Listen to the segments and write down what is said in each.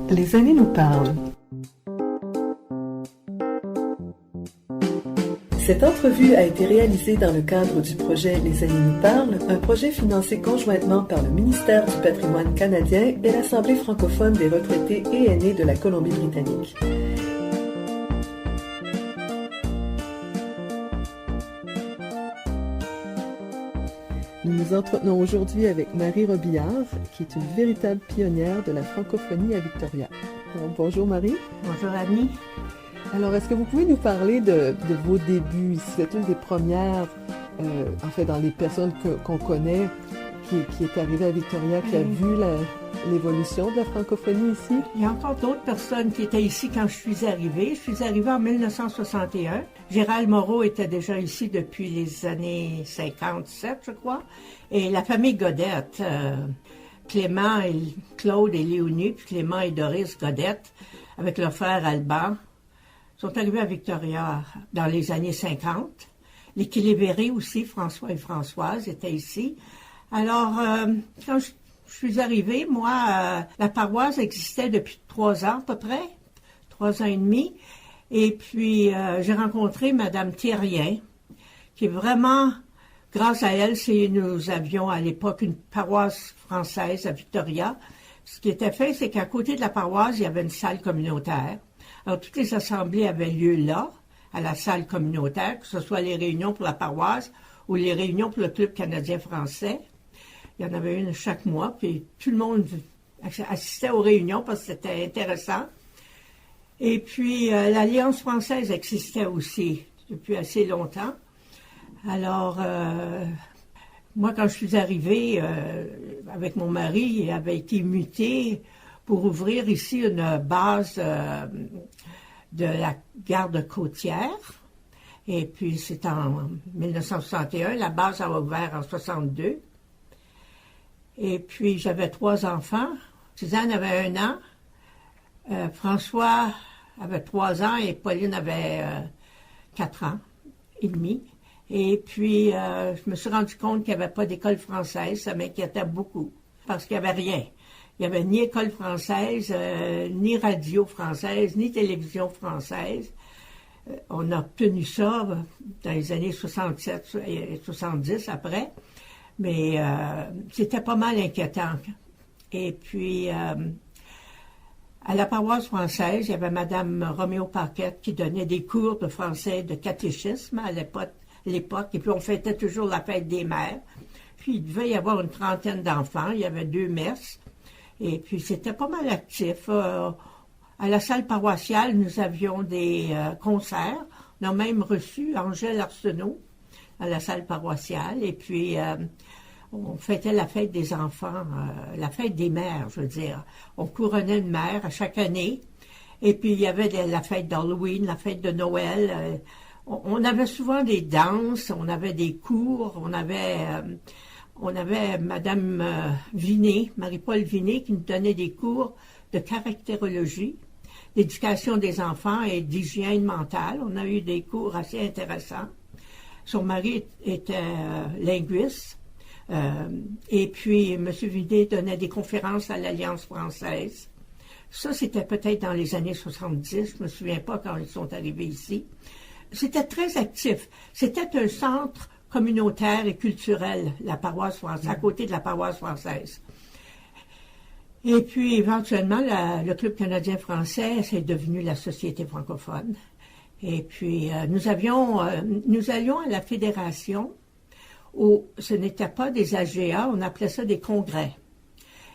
Les années nous parlent. Cette entrevue a été réalisée dans le cadre du projet Les années nous parlent, un projet financé conjointement par le ministère du Patrimoine canadien et l'Assemblée francophone des retraités et aînés de la Colombie-Britannique. Nous nous entretenons aujourd'hui avec Marie Robillard, qui est une véritable pionnière de la francophonie à Victoria. Alors, bonjour Marie. Bonjour Annie. Alors, est-ce que vous pouvez nous parler de vos débuts ici? Vous êtes une des premières, dans les personnes qu'on connaît, qui est arrivée à Victoria, qui a vu l'évolution de la francophonie ici? Il y a encore d'autres personnes qui étaient ici quand je suis arrivée. Je suis arrivée en 1961. Gérald Moreau était déjà ici depuis les années 57, je crois. Et la famille Godette, Clément, Claude et Léonie, puis Clément et Doris Godette, avec leur frère Alban, sont arrivés à Victoria dans les années 50. Les Kilébérés aussi, François et Françoise, étaient ici. Alors, quand je suis arrivée, moi, la paroisse existait depuis 3 ans à peu près, 3 ans et demi. Et puis, j'ai rencontré Madame Thérien, qui est vraiment, grâce à elle, nous avions à l'époque une paroisse française à Victoria. Ce qui était fait, c'est qu'à côté de la paroisse, il y avait une salle communautaire. Alors, toutes les assemblées avaient lieu là, à la salle communautaire, que ce soit les réunions pour la paroisse ou les réunions pour le Club canadien-français. Il y en avait une chaque mois, puis tout le monde assistait aux réunions parce que c'était intéressant. Et puis, l'Alliance française existait aussi depuis assez longtemps. Alors, moi, quand je suis arrivée avec mon mari, il avait été muté pour ouvrir ici une base de la garde côtière. Et puis, c'est en 1961. La base a ouvert en 62. Et puis, j'avais 3 enfants. Suzanne avait 1 an. François avait 3 ans et Pauline avait 4 ans et demi. Et puis, je me suis rendu compte qu'il n'y avait pas d'école française. Ça m'inquiétait beaucoup parce qu'il n'y avait rien. Il n'y avait ni école française, ni radio française, ni télévision française. On a obtenu ça dans les années 67 et 70 après. Mais c'était pas mal inquiétant. Et puis, à la paroisse française, il y avait Mme Roméo Paquette qui donnait des cours de français de catéchisme à l'époque. Et puis, on fêtait toujours la fête des mères. Puis, il devait y avoir une 30aine d'enfants. Il y avait 2 messes. Et puis, c'était pas mal actif. À la salle paroissiale, nous avions des concerts. On a même reçu Angèle Arsenault à la salle paroissiale. Et puis, on fêtait la fête des enfants, la fête des mères, je veux dire. On couronnait une mère à chaque année. Et puis, il y avait la fête d'Halloween, la fête de Noël. On avait souvent des danses, on avait des cours, on avait Madame Vinet, Marie-Paul Vinet, qui nous donnait des cours de caractérologie, d'éducation des enfants et d'hygiène mentale. On a eu des cours assez intéressants. Son mari était linguiste. Et puis, M. Vinet donnait des conférences à l'Alliance française. Ça, c'était peut-être dans les années 70. Je ne me souviens pas quand ils sont arrivés ici. C'était très actif. C'était un centre communautaire et culturel, la paroisse française, à côté de la paroisse française. Et puis, éventuellement, le Club canadien français, c'est devenu la Société francophone. Et puis, nous allions à la fédération où ce n'était pas des AGA, on appelait ça des congrès.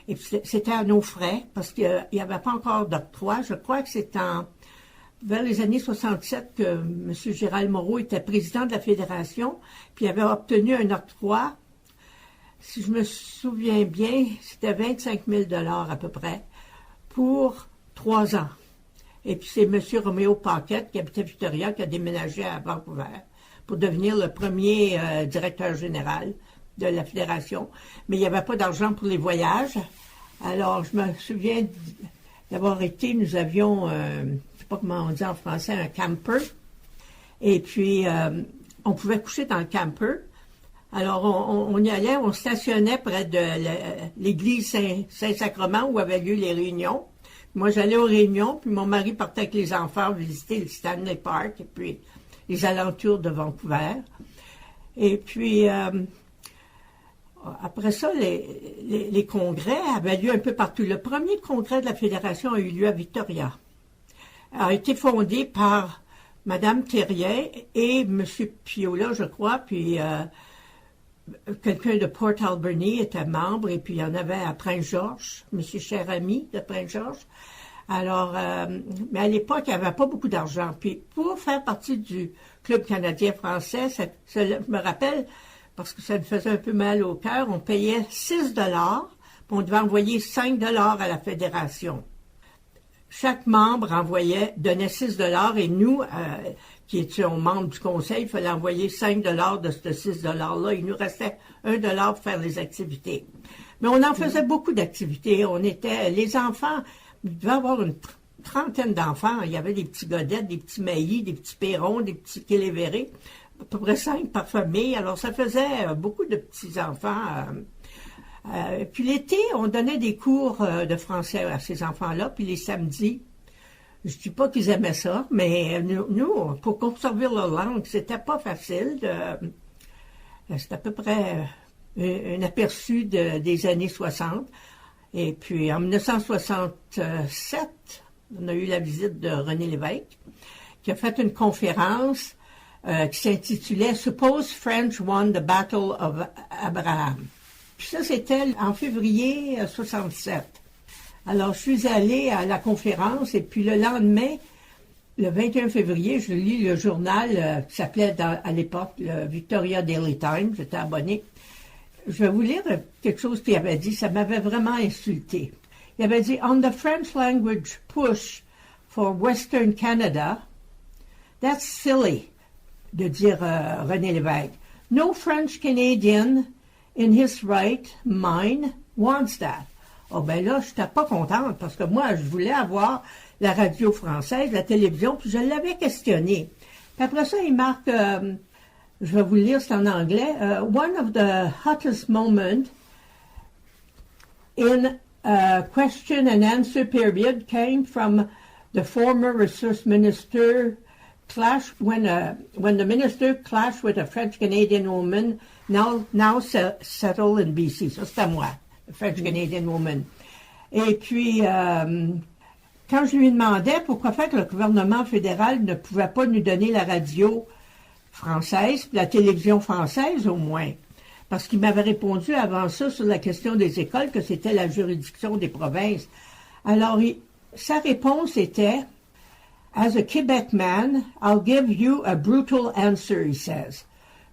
Et puis, c'était à nos frais, parce qu'il n'y avait pas encore d'octroi. Je crois que c'est vers les années 67 que M. Gérald Moreau était président de la fédération, puis il avait obtenu un octroi. Si je me souviens bien, c'était 25 000 $ à peu près pour 3 ans. Et puis c'est M. Roméo Paquette, qui habitait Victoria, qui a déménagé à Vancouver pour devenir le premier directeur général de la fédération. Mais il n'y avait pas d'argent pour les voyages. Alors, je me souviens d'avoir été, nous avions, je ne sais pas comment on dit en français, un camper. Et puis, on pouvait coucher dans le camper Alors, on y allait, on stationnait près de l'église Saint-Sacrement où avaient lieu les réunions. Moi, j'allais aux réunions, puis mon mari partait avec les enfants visiter le Stanley Park et puis les alentours de Vancouver. Et puis, après ça, les congrès avaient lieu un peu partout. Le premier congrès de la Fédération a eu lieu à Victoria. A été fondé par Mme Thériet et M. Piola, je crois, puis quelqu'un de Port Alberni était membre, et puis il y en avait à Prince-Georges, M. Cher-Ami de Prince-Georges. Alors, mais à l'époque, il n'y avait pas beaucoup d'argent. Puis pour faire partie du Club canadien-français, je me rappelle, parce que ça me faisait un peu mal au cœur, on payait 6 $, puis on devait envoyer 5 $ à la fédération. Chaque membre donnait 6 $ et nous, qui étions membres du conseil, il fallait envoyer 5 $ de ce 6 $-là. Il nous restait 1 $ pour faire les activités. Mais on en faisait beaucoup d'activités. Les enfants, il devait y avoir une trentaine d'enfants. Il y avait des petits godettes, des petits maillis, des petits perrons, des petits kélévérés, à peu près 5 par famille. Alors ça faisait beaucoup de petits-enfants. Puis l'été, on donnait des cours de français à ces enfants-là, puis les samedis. Je dis pas qu'ils aimaient ça, mais nous, pour conserver leur langue, c'était pas facile. C'était à peu près un aperçu des années 60. Et puis en 1967, on a eu la visite de René Lévesque, qui a fait une conférence qui s'intitulait « Suppose French won the Battle of Abraham ». Puis ça, c'était en février 67. Alors, je suis allée à la conférence et puis le lendemain, le 21 février, je lis le journal qui s'appelait à l'époque le Victoria Daily Times. J'étais abonnée. Je vais vous lire quelque chose qu'il avait dit. Ça m'avait vraiment insulté. Il avait dit « On the French language push for Western Canada, that's silly », de dire René Lévesque. « No French Canadian in his right mind wants that. » Oh ben là, je n'étais pas contente parce que moi, je voulais avoir la radio française, la télévision, puis je l'avais questionné. Puis après ça, il marque, je vais vous le lire, c'est en anglais, one of the hottest moments in a question and answer period came from the former resource minister clash when the minister clashed with a French-Canadian woman now settled in BC. Ça, c'est à moi, French-Canadian woman. Et puis, quand je lui demandais pourquoi faire que le gouvernement fédéral ne pouvait pas nous donner la radio française, la télévision française au moins, parce qu'il m'avait répondu avant ça sur la question des écoles que c'était la juridiction des provinces. Alors, sa réponse était « As a Quebec man, I'll give you a brutal answer, he says.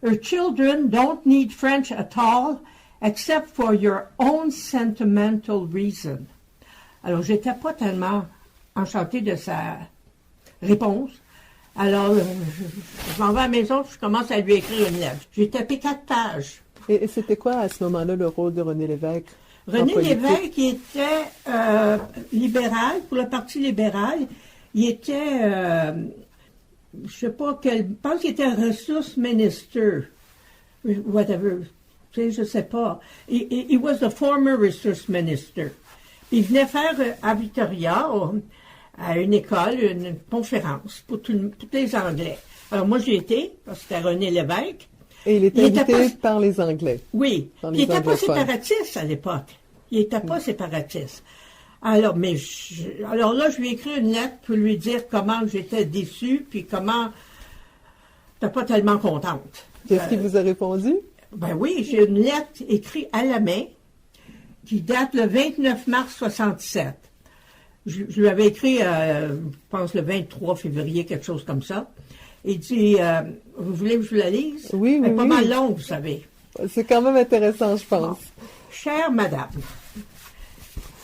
Her children don't need French at all, except for your own sentimental reason. » Alors, j'étais pas tellement enchantée de sa réponse. Alors, je m'en vais à la maison, je commence à lui écrire une lettre. J'ai tapé 4 pages. Et c'était quoi, à ce moment-là, le rôle de René Lévesque? René Lévesque, il était libéral, pour le Parti libéral. Il était, je sais pas je pense qu'il était ressource minister, whatever, tu sais, je sais pas. He was the former resource minister. Il venait faire à Victoria, à une école, une conférence pour tous les Anglais. Alors moi, j'y étais, parce que c'était René Lévesque. Et il était invité par les Anglais. Oui, il n'était pas séparatiste à l'époque. Il n'était pas séparatiste. Alors, alors là, je lui ai écrit une lettre pour lui dire comment j'étais déçue, puis comment j'étais pas tellement contente. Qu'est-ce qu'il vous a répondu? Ben oui, j'ai une lettre écrite à la main qui date le 29 mars 67. Je lui avais écrit, je pense, le 23 février, quelque chose comme ça. Il dit, vous voulez que je vous la lise? Oui, oui, Elle est pas mal longue, vous savez. C'est quand même intéressant, je pense. Bon. Chère madame,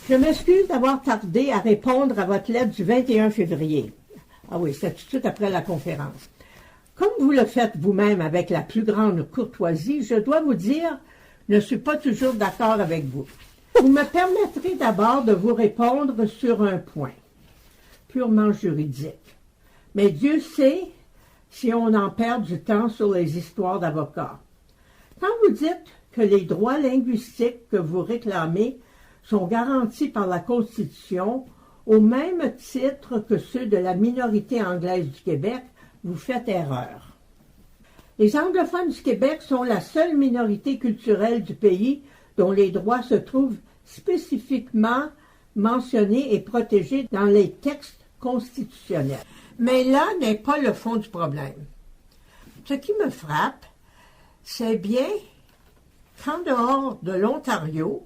je m'excuse d'avoir tardé à répondre à votre lettre du 21 février. Ah oui, c'était tout de suite après la conférence. Comme vous le faites vous-même avec la plus grande courtoisie, je dois vous dire, je ne suis pas toujours d'accord avec vous. Vous me permettrez d'abord de vous répondre sur un point, purement juridique. Mais Dieu sait si on en perd du temps sur les histoires d'avocats. Quand vous dites que les droits linguistiques que vous réclamez sont garantis par la Constitution au même titre que ceux de la minorité anglaise du Québec, vous faites erreur. Les anglophones du Québec sont la seule minorité culturelle du pays dont les droits se trouvent spécifiquement mentionnés et protégés dans les textes constitutionnels. Mais là n'est pas le fond du problème. Ce qui me frappe, c'est bien qu'en dehors de l'Ontario,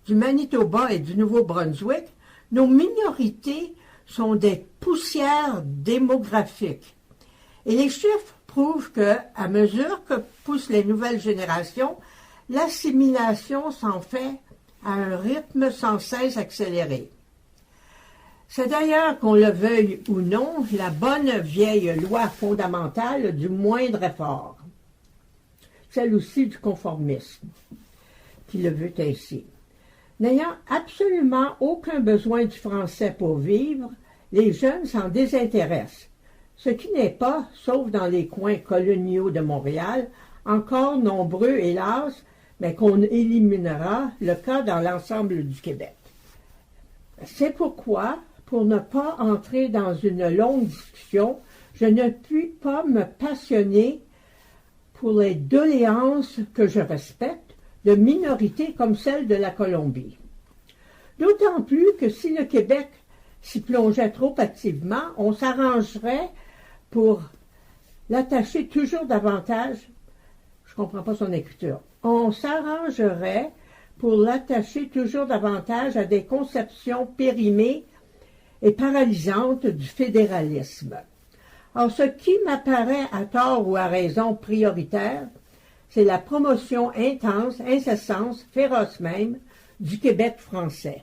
du Manitoba et du Nouveau-Brunswick, nos minorités sont des poussières démographiques. Et les chiffres prouvent que, à mesure que poussent les nouvelles générations, l'assimilation s'en fait à un rythme sans cesse accéléré. C'est d'ailleurs, qu'on le veuille ou non, la bonne vieille loi fondamentale du moindre effort, celle aussi du conformisme, qui le veut ainsi. N'ayant absolument aucun besoin du français pour vivre, les jeunes s'en désintéressent, ce qui n'est pas, sauf dans les coins coloniaux de Montréal, encore nombreux, hélas, mais qu'on éliminera le cas dans l'ensemble du Québec. C'est pourquoi, pour ne pas entrer dans une longue discussion, je ne puis pas me passionner pour les doléances que je respecte de minorités comme celle de la Colombie. D'autant plus que si le Québec s'y plongeait trop activement, on s'arrangerait pour l'attacher toujours davantage, je ne comprends pas son écriture, on s'arrangerait pour l'attacher toujours davantage à des conceptions périmées et paralysantes du fédéralisme. Alors, ce qui m'apparaît à tort ou à raison prioritaire, c'est la promotion intense, incessante, féroce même, du Québec français.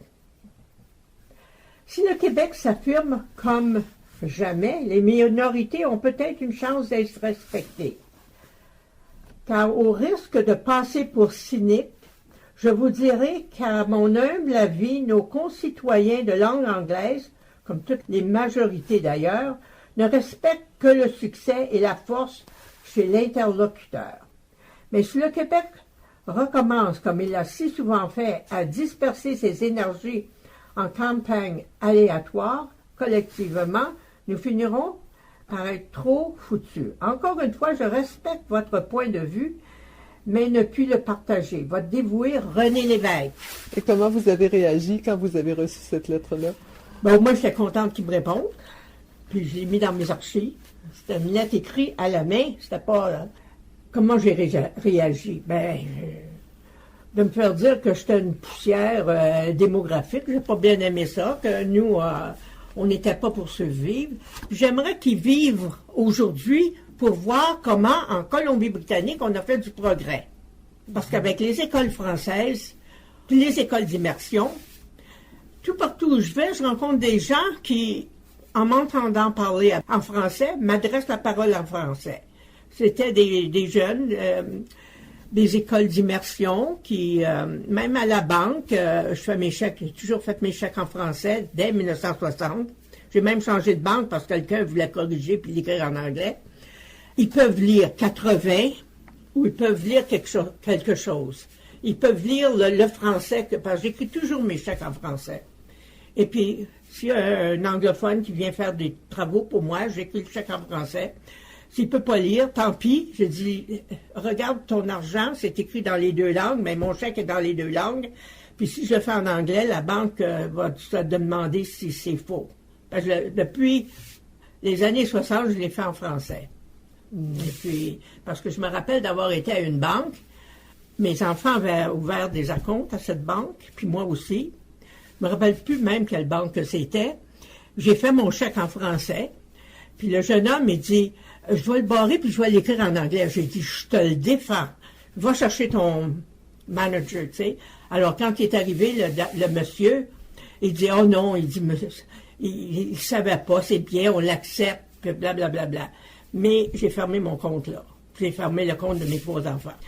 Si le Québec s'affirme comme jamais, les minorités ont peut-être une chance d'être respectées. Car au risque de passer pour cynique, je vous dirai qu'à mon humble avis, nos concitoyens de langue anglaise, comme toutes les majorités d'ailleurs, ne respectent que le succès et la force chez l'interlocuteur. Mais si le Québec recommence, comme il l'a si souvent fait, à disperser ses énergies en campagne aléatoire, collectivement, nous finirons par être trop foutus. Encore une fois, je respecte votre point de vue, mais ne puis le partager. Votre dévoué René Lévesque. Et comment vous avez réagi quand vous avez reçu cette lettre-là? Bon, moi, j'étais contente qu'il me réponde. Puis je l'ai mis dans mes archives. C'était une lettre écrite à la main. C'était pas... Comment j'ai réagi? De me faire dire que j'étais une poussière démographique. J'ai pas bien aimé ça, que nous, on n'était pas pour survivre. J'aimerais qu'ils vivent aujourd'hui pour voir comment, en Colombie-Britannique, on a fait du progrès. Parce qu'avec les écoles françaises, puis les écoles d'immersion, tout partout où je vais, je rencontre des gens qui, en m'entendant parler en français, m'adressent la parole en français. C'était des jeunes, des écoles d'immersion qui, même à la banque, je fais mes chèques, j'ai toujours fait mes chèques en français dès 1960. J'ai même changé de banque parce que quelqu'un voulait corriger puis l'écrire en anglais. Ils peuvent lire 80 ou ils peuvent lire quelque chose. Ils peuvent lire le français, parce que j'écris toujours mes chèques en français. Et puis, s'il y a un anglophone qui vient faire des travaux pour moi, j'écris le chèque en français. S'il ne peut pas lire, tant pis. Je dis, regarde ton argent, c'est écrit dans les deux langues, mais mon chèque est dans les deux langues. Puis si je le fais en anglais, la banque va te demander si c'est faux. Parce que depuis les années 60, je l'ai fait en français. Et puis, parce que je me rappelle d'avoir été à une banque. Mes enfants avaient ouvert des acomptes à cette banque, puis moi aussi. Je ne me rappelle plus même quelle banque que c'était. J'ai fait mon chèque en français. Puis le jeune homme, il dit, je vais le barrer puis je vais l'écrire en anglais. J'ai dit, je te le défends. Va chercher ton manager, tu sais. Alors, quand il est arrivé, le monsieur, il dit, oh non, il dit, il ne savait pas, c'est bien, on l'accepte, puis blablabla. Bla, bla. Mais j'ai fermé mon compte là. J'ai fermé le compte de mes 3 enfants.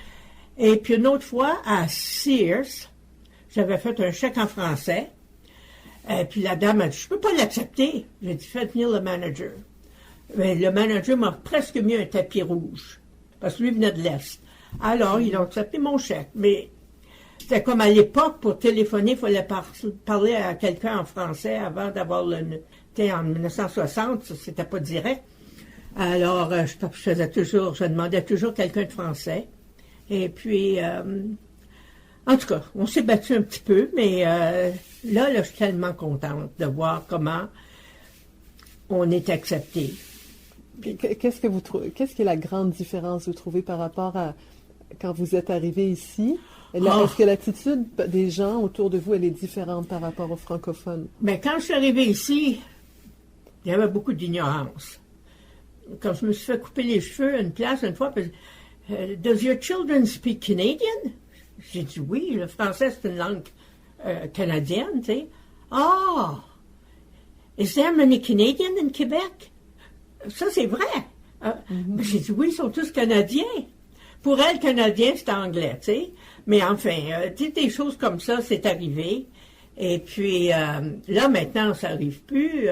Et puis une autre fois, à Sears, j'avais fait un chèque en français. Puis la dame a dit, je ne peux pas l'accepter. J'ai dit, faites venir le manager. Mais le manager m'a presque mis un tapis rouge, parce que lui venait de l'Est. Alors, ils ont accepté mon chèque. Mais c'était comme à l'époque, pour téléphoner, il fallait parler à quelqu'un en français avant d'avoir le... En 1960, c'était pas direct. Alors, je demandais toujours quelqu'un de français. Et puis, en tout cas, on s'est battu un petit peu, mais là, je suis tellement contente de voir comment on est accepté. Qu'est-ce qui est la grande différence, vous trouvez, par rapport à quand vous êtes arrivé ici? Est-ce que l'attitude des gens autour de vous, elle est différente par rapport aux francophones? Bien, quand je suis arrivée ici, il y avait beaucoup d'ignorance. Quand je me suis fait couper les cheveux une fois, Does your children speak Canadian? J'ai dit oui, le français c'est une langue canadienne, tu sais. Ah! Is there many Canadians in Québec? Ça, c'est vrai. J'ai dit oui, ils sont tous Canadiens. Pour elle, Canadien, c'est anglais, tu sais. Mais enfin, des choses comme ça, c'est arrivé. Et puis, là, maintenant, ça n'arrive plus.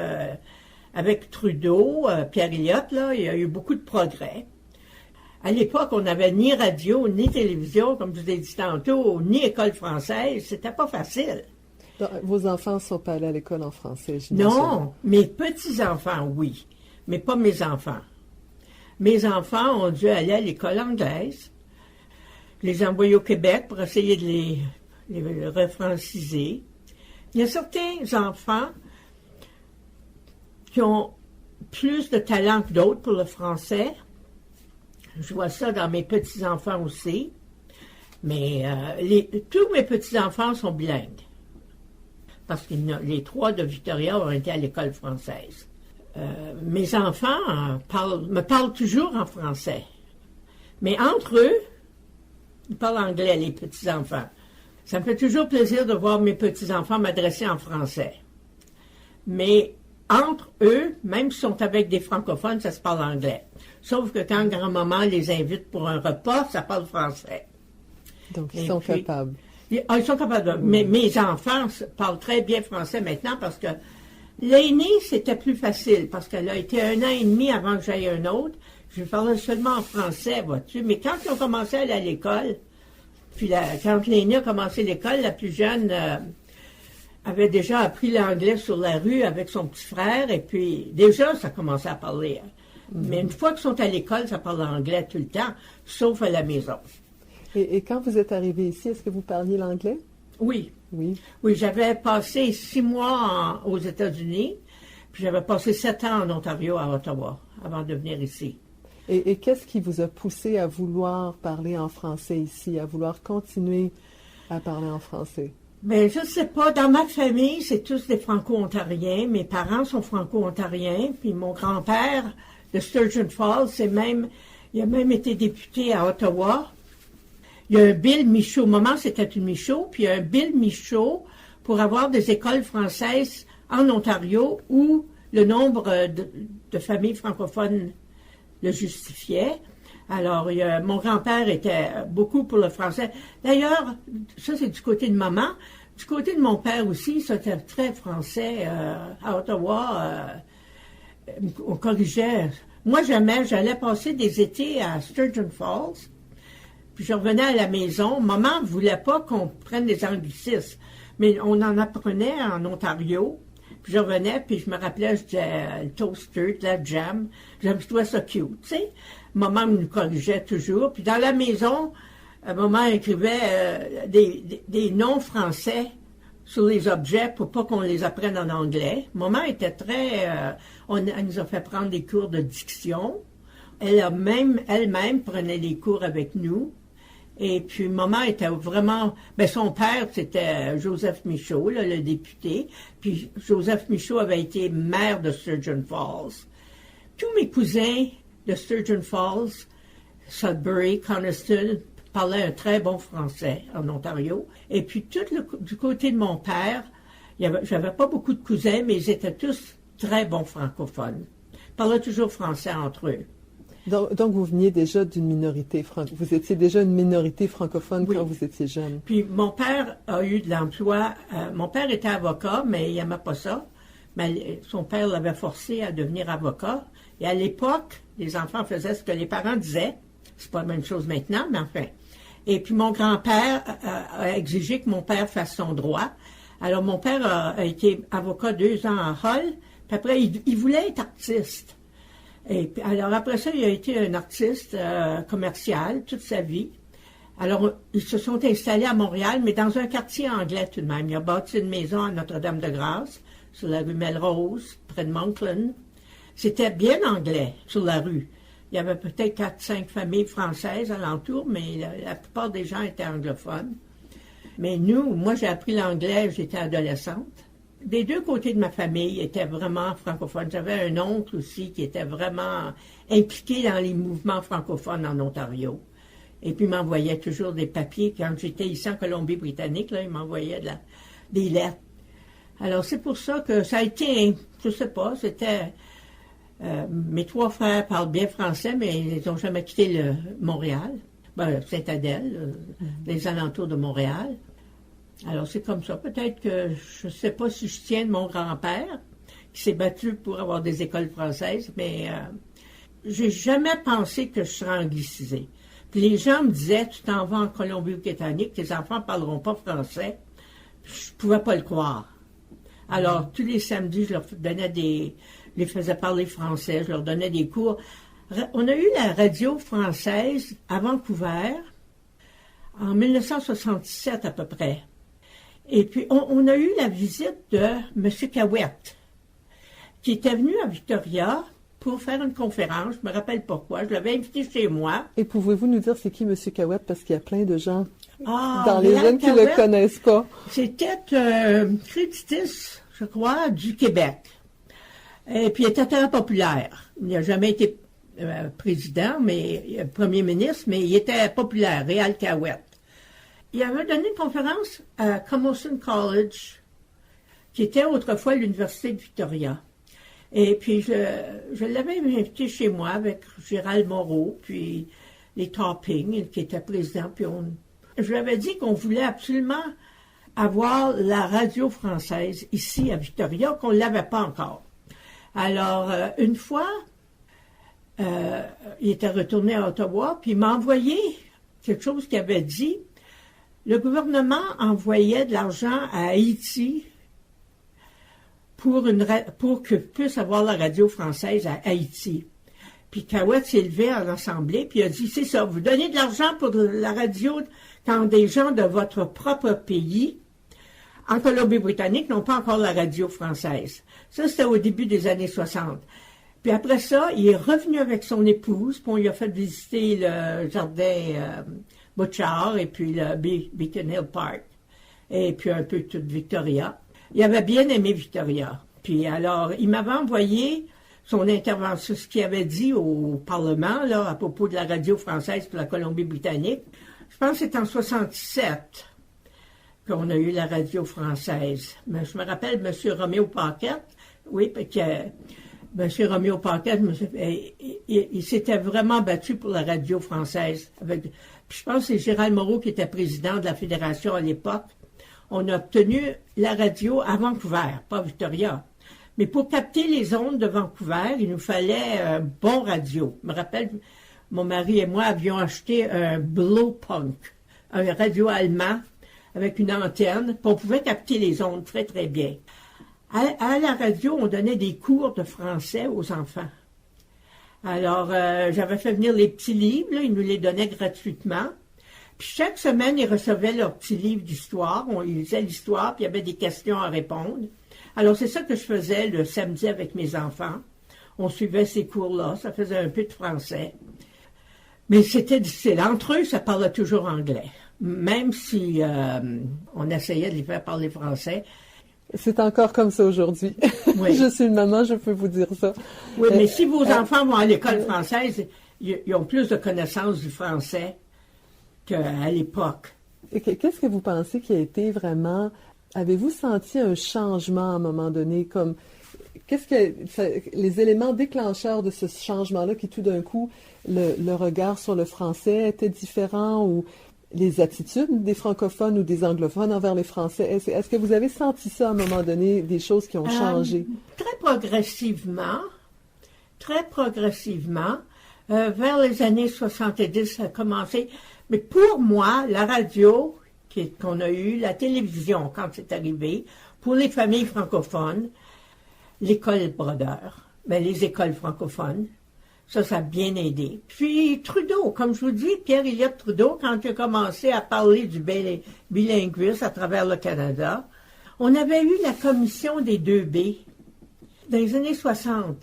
Avec Trudeau, Pierre Elliott, là, il y a eu beaucoup de progrès. À l'époque, on n'avait ni radio, ni télévision, comme je vous ai dit tantôt, ni école française. C'était pas facile. Donc, vos enfants ne sont pas allés à l'école en français, j'imagine. Non, mes petits-enfants, oui, mais pas mes enfants. Mes enfants ont dû aller à l'école anglaise. Je les ai envoyés au Québec pour essayer de les refranciser. Il y a certains enfants qui ont plus de talent que d'autres pour le français. Je vois ça dans mes petits-enfants aussi. Mais tous mes petits-enfants sont bilingues. Parce que les 3 de Victoria ont été à l'école française. Mes enfants me parlent toujours en français. Mais entre eux, ils parlent anglais, les petits-enfants. Ça me fait toujours plaisir de voir mes petits-enfants m'adresser en français. Mais entre eux, même s'ils sont avec des francophones, ça se parle anglais. Sauf que quand grand-maman les invite pour un repas, ça parle français. Donc, ils sont capables. Ils sont capables. Mais mes enfants parlent très bien français maintenant parce que l'aînée, c'était plus facile parce qu'elle a été 1 an et demi avant que j'aille un autre. Je parlais seulement en français, vois-tu. Mais quand ils ont commencé à aller à l'école, puis quand l'aînée a commencé l'école, la plus jeune avait déjà appris l'anglais sur la rue avec son petit frère. Et puis, déjà, ça commençait à parler. Mais une fois qu'ils sont à l'école, ça parle anglais tout le temps, sauf à la maison. Et quand vous êtes arrivé ici, est-ce que vous parliez l'anglais? Oui. Oui. Oui, j'avais passé 6 mois aux États-Unis, puis j'avais passé 7 ans en Ontario, à Ottawa, avant de venir ici. Et qu'est-ce qui vous a poussé à vouloir parler en français ici, à vouloir continuer à parler en français? Bien, je ne sais pas. Dans ma famille, c'est tous des Franco-Ontariens. Mes parents sont Franco-Ontariens, puis mon grand-père, de Sturgeon Falls, il a même été député à Ottawa. Il y a un Bill Michaud. Maman, c'était une Michaud, puis il y a un Bill Michaud pour avoir des écoles françaises en Ontario où le nombre de familles francophones le justifiait. Alors, mon grand-père était beaucoup pour le français. D'ailleurs, ça, c'est du côté de maman. Du côté de mon père aussi, c'était très français. À Ottawa, on corrigeait. Moi, j'allais passer des étés à Sturgeon Falls. Puis je revenais à la maison. Maman ne voulait pas qu'on prenne des anglicismes. Mais on en apprenait en Ontario. Puis je revenais, puis je me rappelais, je disais le toaster, la jam. Je trouvais ça cute, tu sais. Maman nous corrigeait toujours. Puis dans la maison, maman écrivait des noms français sur les objets pour pas qu'on les apprenne en anglais. Maman était très... elle nous a fait prendre des cours de diction. Elle-même prenait des cours avec nous. Et puis, maman était vraiment... Ben, son père, c'était Joseph Michaud, là, le député. Puis, Joseph Michaud avait été maire de Sturgeon Falls. Tous mes cousins de Sturgeon Falls, Sudbury, Coniston, parlaient un très bon français en Ontario. Et puis, du côté de mon père, j'avais pas beaucoup de cousins, mais ils étaient tous très bons francophones. Ils parlaient toujours français entre eux. Donc, vous veniez déjà d'une minorité vous étiez déjà une minorité francophone quand vous étiez jeune. Puis mon père a eu de l'emploi. Mon père était avocat, mais il n'aimait pas ça. Mais son père l'avait forcé à devenir avocat. Et à l'époque, les enfants faisaient ce que les parents disaient. C'est pas la même chose maintenant, mais enfin. Et puis mon grand-père a exigé que mon père fasse son droit. Alors mon père a été avocat 2 ans à Hull, puis après il voulait être artiste. Et puis, alors après ça, il a été un artiste commercial toute sa vie. Alors ils se sont installés à Montréal, mais dans un quartier anglais tout de même. Il a bâti une maison à Notre-Dame-de-Grâce, sur la rue Melrose, près de Monkland. C'était bien anglais sur la rue. Il y avait peut-être 4-5 familles françaises alentour, mais la plupart des gens étaient anglophones. Mais moi j'ai appris l'anglais, j'étais adolescente. Des 2 côtés de ma famille étaient vraiment francophones. J'avais un oncle aussi qui était vraiment impliqué dans les mouvements francophones en Ontario. Et puis il m'envoyait toujours des papiers. Quand j'étais ici en Colombie-Britannique, là, il m'envoyait des lettres. Alors c'est pour ça que ça a été, je sais pas, c'était... mes 3 frères parlent bien français, mais ils n'ont jamais quitté Montréal, Saint-Adèle, les alentours de Montréal. Alors c'est comme ça. Peut-être que je ne sais pas si je tiens de mon grand-père, qui s'est battu pour avoir des écoles françaises, mais j'ai jamais pensé que je serais anglicisée. Puis les gens me disaient, tu t'en vas en Colombie-Britannique, tes enfants ne parleront pas français. Je ne pouvais pas le croire. Alors tous les samedis, je leur donnais je les faisais parler français, je leur donnais des cours. On a eu la radio française à Vancouver en 1967 à peu près. Et puis, on a eu la visite de M. Cahouette, qui était venu à Victoria pour faire une conférence. Je me rappelle pourquoi. Je l'avais invité chez moi. Et pouvez-vous nous dire c'est qui M. Cahouette? Parce qu'il y a plein de gens dans les jeunes qui ne le connaissent pas. C'était créditrice, je crois, du Québec. Et puis, il était très populaire. Il n'a jamais été président, mais premier ministre, mais il était populaire, Réal Cahouette. Il avait donné une conférence à Camosun College, qui était autrefois l'Université de Victoria. Et puis, je l'avais invité chez moi avec Gérald Moreau, puis les Topping, qui était président. Puis je lui avais dit qu'on voulait absolument avoir la radio française ici à Victoria, qu'on ne l'avait pas encore. Alors, une fois, il était retourné à Ottawa, puis il m'a envoyé quelque chose qu'il avait dit. Le gouvernement envoyait de l'argent à Haïti pour que puisse avoir la radio française à Haïti. Puis Cahouette s'est levé à l'Assemblée, puis il a dit, c'est ça, vous donnez de l'argent pour la radio quand des gens de votre propre pays, en Colombie-Britannique, n'ont pas encore la radio française. Ça, c'était au début des années 60. Puis après ça, il est revenu avec son épouse, puis on lui a fait visiter le jardin Butchart et puis le Beacon Hill Park, et puis un peu toute Victoria. Il avait bien aimé Victoria. Puis alors, il m'avait envoyé son intervention, ce qu'il avait dit au Parlement, là, à propos de la radio française pour la Colombie-Britannique. Je pense que c'est en 67 qu'on a eu la radio française. Mais je me rappelle M. Roméo Paquette, oui, parce que M. Roméo Paquette, il s'était vraiment battu pour la radio française. Puis je pense que c'est Gérald Moreau qui était président de la Fédération à l'époque. On a obtenu la radio à Vancouver, pas Victoria. Mais pour capter les ondes de Vancouver, il nous fallait un bon radio. Je me rappelle, mon mari et moi avions acheté un Blowpunk, un radio allemand avec une antenne, puis on pouvait capter les ondes très, très bien. À la radio, on donnait des cours de français aux enfants. Alors, j'avais fait venir les petits livres, là, ils nous les donnaient gratuitement. Puis chaque semaine, ils recevaient leur petit livre d'histoire. On lisait l'histoire, puis il y avait des questions à répondre. Alors, c'est ça que je faisais le samedi avec mes enfants. On suivait ces cours-là, ça faisait un peu de français. Mais c'était difficile. Entre eux, ça parlait toujours anglais. Même si on essayait de les faire parler français. C'est encore comme ça aujourd'hui. Oui. Je suis une maman, je peux vous dire ça. Oui, mais si vos enfants vont à l'école française, ils ont plus de connaissances du français qu'à l'époque. Qu'est-ce que vous pensez qui a été vraiment... Avez-vous senti un changement à un moment donné? Comme qu'est-ce que les éléments déclencheurs de ce changement-là qui tout d'un coup, le regard sur le français était différent ou les attitudes des francophones ou des anglophones envers les Français? Est-ce que vous avez senti ça à un moment donné, des choses qui ont changé? Très progressivement. Vers les années 70, ça a commencé. Mais pour moi, la radio qu'on a eue, la télévision quand c'est arrivé, pour les familles francophones, l'école Brodeur, les écoles francophones, ça a bien aidé. Puis Trudeau, comme je vous dis, Pierre Elliott Trudeau, quand il a commencé à parler du bilinguisme à travers le Canada, on avait eu la commission des 2B dans les années 60.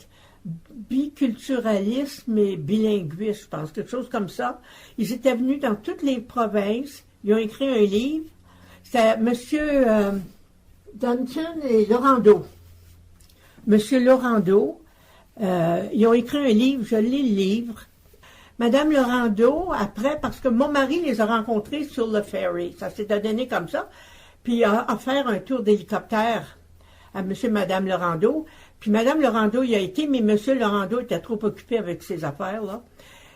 Biculturalisme et bilinguisme, je pense, quelque chose comme ça. Ils étaient venus dans toutes les provinces, ils ont écrit un livre. C'était M. Duncan et Laurando. M. Laurando, ils ont écrit un livre, je lis le livre. Madame Laurando, après, parce que mon mari les a rencontrés sur le ferry, ça s'est donné comme ça, puis il a offert un tour d'hélicoptère à M. et Madame Laurando. Puis Mme Laurando y a été, mais M. Laurando était trop occupé avec ses affaires, là.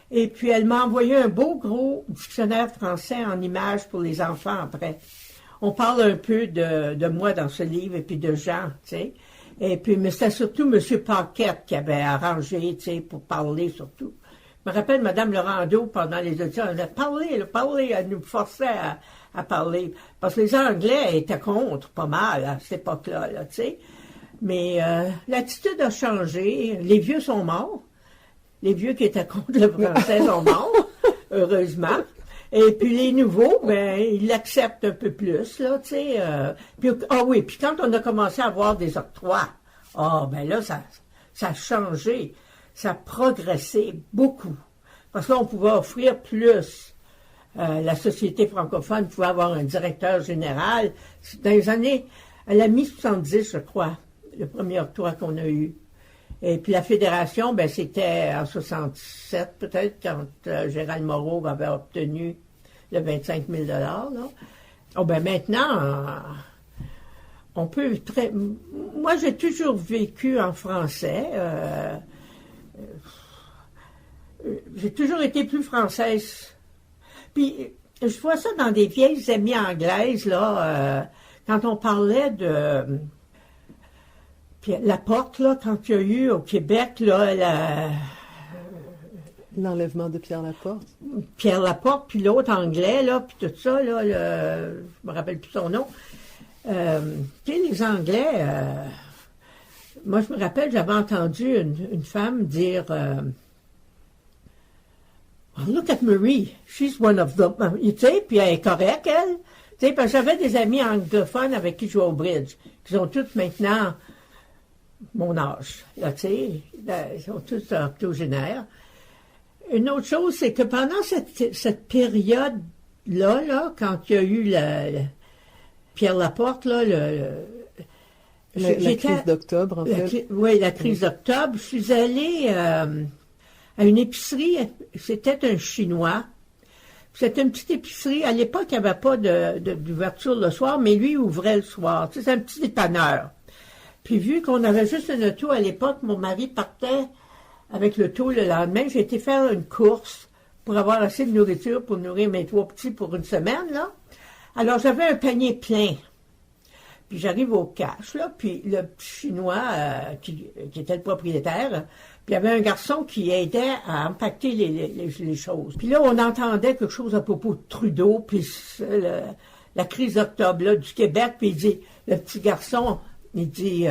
Et puis elle m'a envoyé un beau gros dictionnaire français en images pour les enfants après. On parle un peu de moi dans ce livre et puis de Jean, tu sais. Et puis, mais c'était surtout M. Paquette qui avait arrangé, tu sais, pour parler surtout. Je me rappelle Mme Laurando, pendant les auditions, elle disait « Parlez », elle nous forçait à parler. Parce que les Anglais étaient contre, pas mal, à cette époque-là, là, tu sais. Mais l'attitude a changé. Les vieux sont morts. Les vieux qui étaient contre le français sont morts, heureusement. Et puis les nouveaux, ils l'acceptent un peu plus, là, tu sais. Puis quand on a commencé à avoir des octrois, là, ça a changé. Ça a progressé beaucoup. Parce que là, on pouvait offrir plus. La société francophone pouvait avoir un directeur général. Dans les années, à la mi-70, je crois, le premier octroi qu'on a eu. Et puis la fédération, c'était en 67 peut-être, quand Gérald Moreau avait obtenu le 25 000 là. Maintenant, on peut très... Moi, j'ai toujours vécu en français. J'ai toujours été plus française. Puis, je vois ça dans des vieilles amies anglaises, là, quand on parlait de... Puis Laporte, là, quand il y a eu au Québec, là, l'enlèvement de Pierre Laporte. Pierre Laporte, puis l'autre anglais, là, puis tout ça, là, je me rappelle plus son nom. Tu sais, les Anglais, moi, je me rappelle, j'avais entendu une femme dire... Look at Marie, she's one of them. Tu sais, puis elle est correcte, elle. Tu sais, parce que j'avais des amis anglophones avec qui je jouais au bridge, qui sont tous maintenant mon âge, là, tu sais. Ils sont tous octogénaires. Une autre chose, c'est que pendant cette période-là, là, quand il y a eu Pierre Laporte, là, la crise d'octobre, en fait. Oui, la crise d'octobre. Je suis allée à une épicerie, c'était un Chinois. C'était une petite épicerie. À l'époque, il n'y avait pas d'ouverture le soir, mais lui, il ouvrait le soir. C'est un petit dépanneur. Puis vu qu'on avait juste un auto à l'époque, mon mari partait avec le taux le lendemain. J'ai été faire une course pour avoir assez de nourriture pour nourrir mes 3 petits pour une semaine, là. Alors, j'avais un panier plein. Puis j'arrive au cash, là, puis le petit Chinois qui était le propriétaire, puis il y avait un garçon qui aidait à empaqueter les choses. Puis là, on entendait quelque chose à propos de Trudeau, puis la crise d'octobre là, du Québec, puis il dit, le petit garçon, il dit,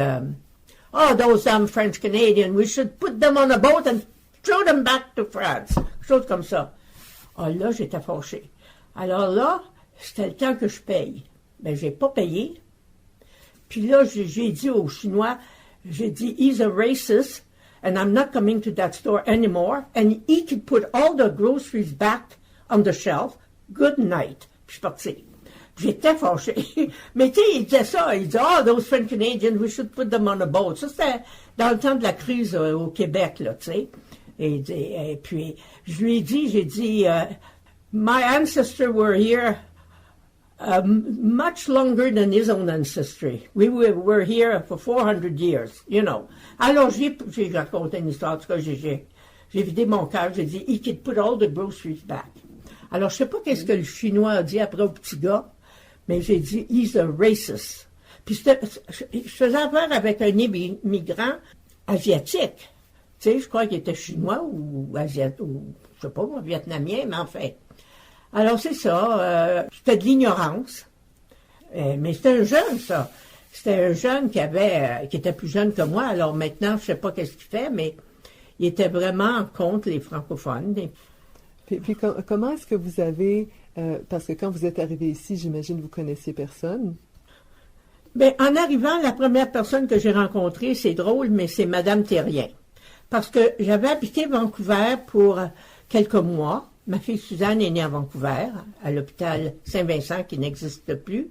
oh, those damn French Canadians, we should put them on a boat and throw them back to France. Quelque chose comme ça. Ah, là, j'étais fâchée. Alors là, c'était le temps que je paye. Mais j'ai pas payé. Puis là, j'ai dit aux Chinois, j'ai dit, he's a racist, and I'm not coming to that store anymore, and he could put all the groceries back on the shelf. Good night. Puis je suis partie. J'étais fâchée. Mais tu sais, il disait ça, il disait, oh, those French Canadians, we should put them on a boat. Ça, c'était dans le temps de la crise au Québec, là, tu sais. Et puis, je lui ai dit, j'ai dit, my ancestors were here much longer than his own ancestry. We were here for 400 years, you know. Alors, j'ai raconté une histoire, en tout cas, j'ai vidé mon cœur, j'ai dit, he could put all the groceries back. Alors, je sais pas qu'est-ce que le Chinois a dit après au petit gars, mais j'ai dit, he's a racist. Puis je faisais affaire avec un immigrant asiatique. Tu Tu sais, je crois qu'il était chinois ou asiatique, ou je sais pas, moi, vietnamien, mais enfin. Alors c'est ça, c'était de l'ignorance. Mais c'était un jeune, ça. C'était un jeune qui était plus jeune que moi. Alors maintenant, je sais pas qu'est-ce qu'il fait, mais il était vraiment contre les francophones. Puis comment est-ce que vous avez... parce que quand vous êtes arrivé ici, j'imagine que vous connaissiez personne. Bien, en arrivant, la première personne que j'ai rencontrée, c'est drôle, mais c'est Madame Thérien. Parce que j'avais habité Vancouver pour quelques mois. Ma fille Suzanne est née à Vancouver, à l'hôpital Saint-Vincent, qui n'existe plus.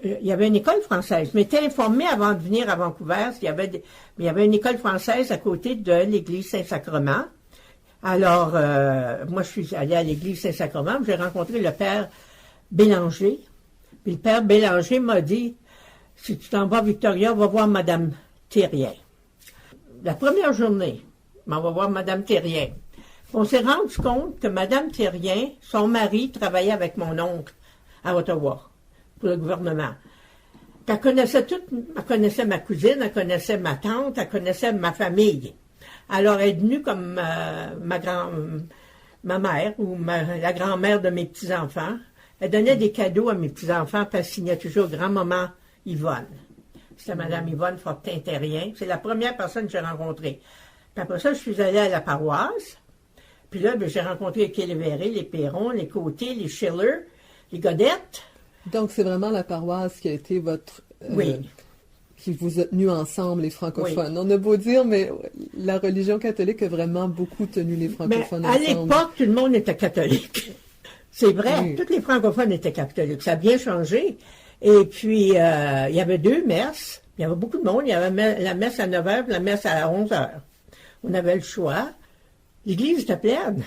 Il y avait une école française. Je m'étais informée avant de venir à Vancouver qu'il y avait une école française à côté de l'église Saint-Sacrement. Alors, moi, je suis allée à l'église Saint-Sacrement, j'ai rencontré le père Bélanger. Puis le père Bélanger m'a dit, si tu t'en vas à Victoria, va voir Madame Thérien. La première journée, on va voir Madame Thérien. On s'est rendu compte que Madame Thérien, son mari, travaillait avec mon oncle à Ottawa, pour le gouvernement. Elle connaissait ma cousine, elle connaissait ma tante, elle connaissait ma famille. Alors, elle est venue comme ma mère ou la grand-mère de mes petits-enfants. Elle donnait des cadeaux à mes petits-enfants, puis elle signait toujours grand-maman Yvonne. C'était Mme Yvonne Fortin-Thérien. C'est la première personne que j'ai rencontrée. Puis après ça, je suis allée à la paroisse. Puis là, j'ai rencontré les Lévéré, les Perron, les Côté, les Schiller, les Godette. Donc, c'est vraiment la paroisse qui a été votre... oui. Qui vous a tenu ensemble, les francophones. Oui. On a beau dire, mais la religion catholique a vraiment beaucoup tenu les francophones mais ensemble. À l'époque, tout le monde était catholique. C'est vrai, oui. Tous les francophones étaient catholiques. Ça a bien changé. Et puis, il y avait 2 messes. Il y avait beaucoup de monde. Il y avait la messe à 9h et la messe à 11h. On avait le choix. L'église était pleine.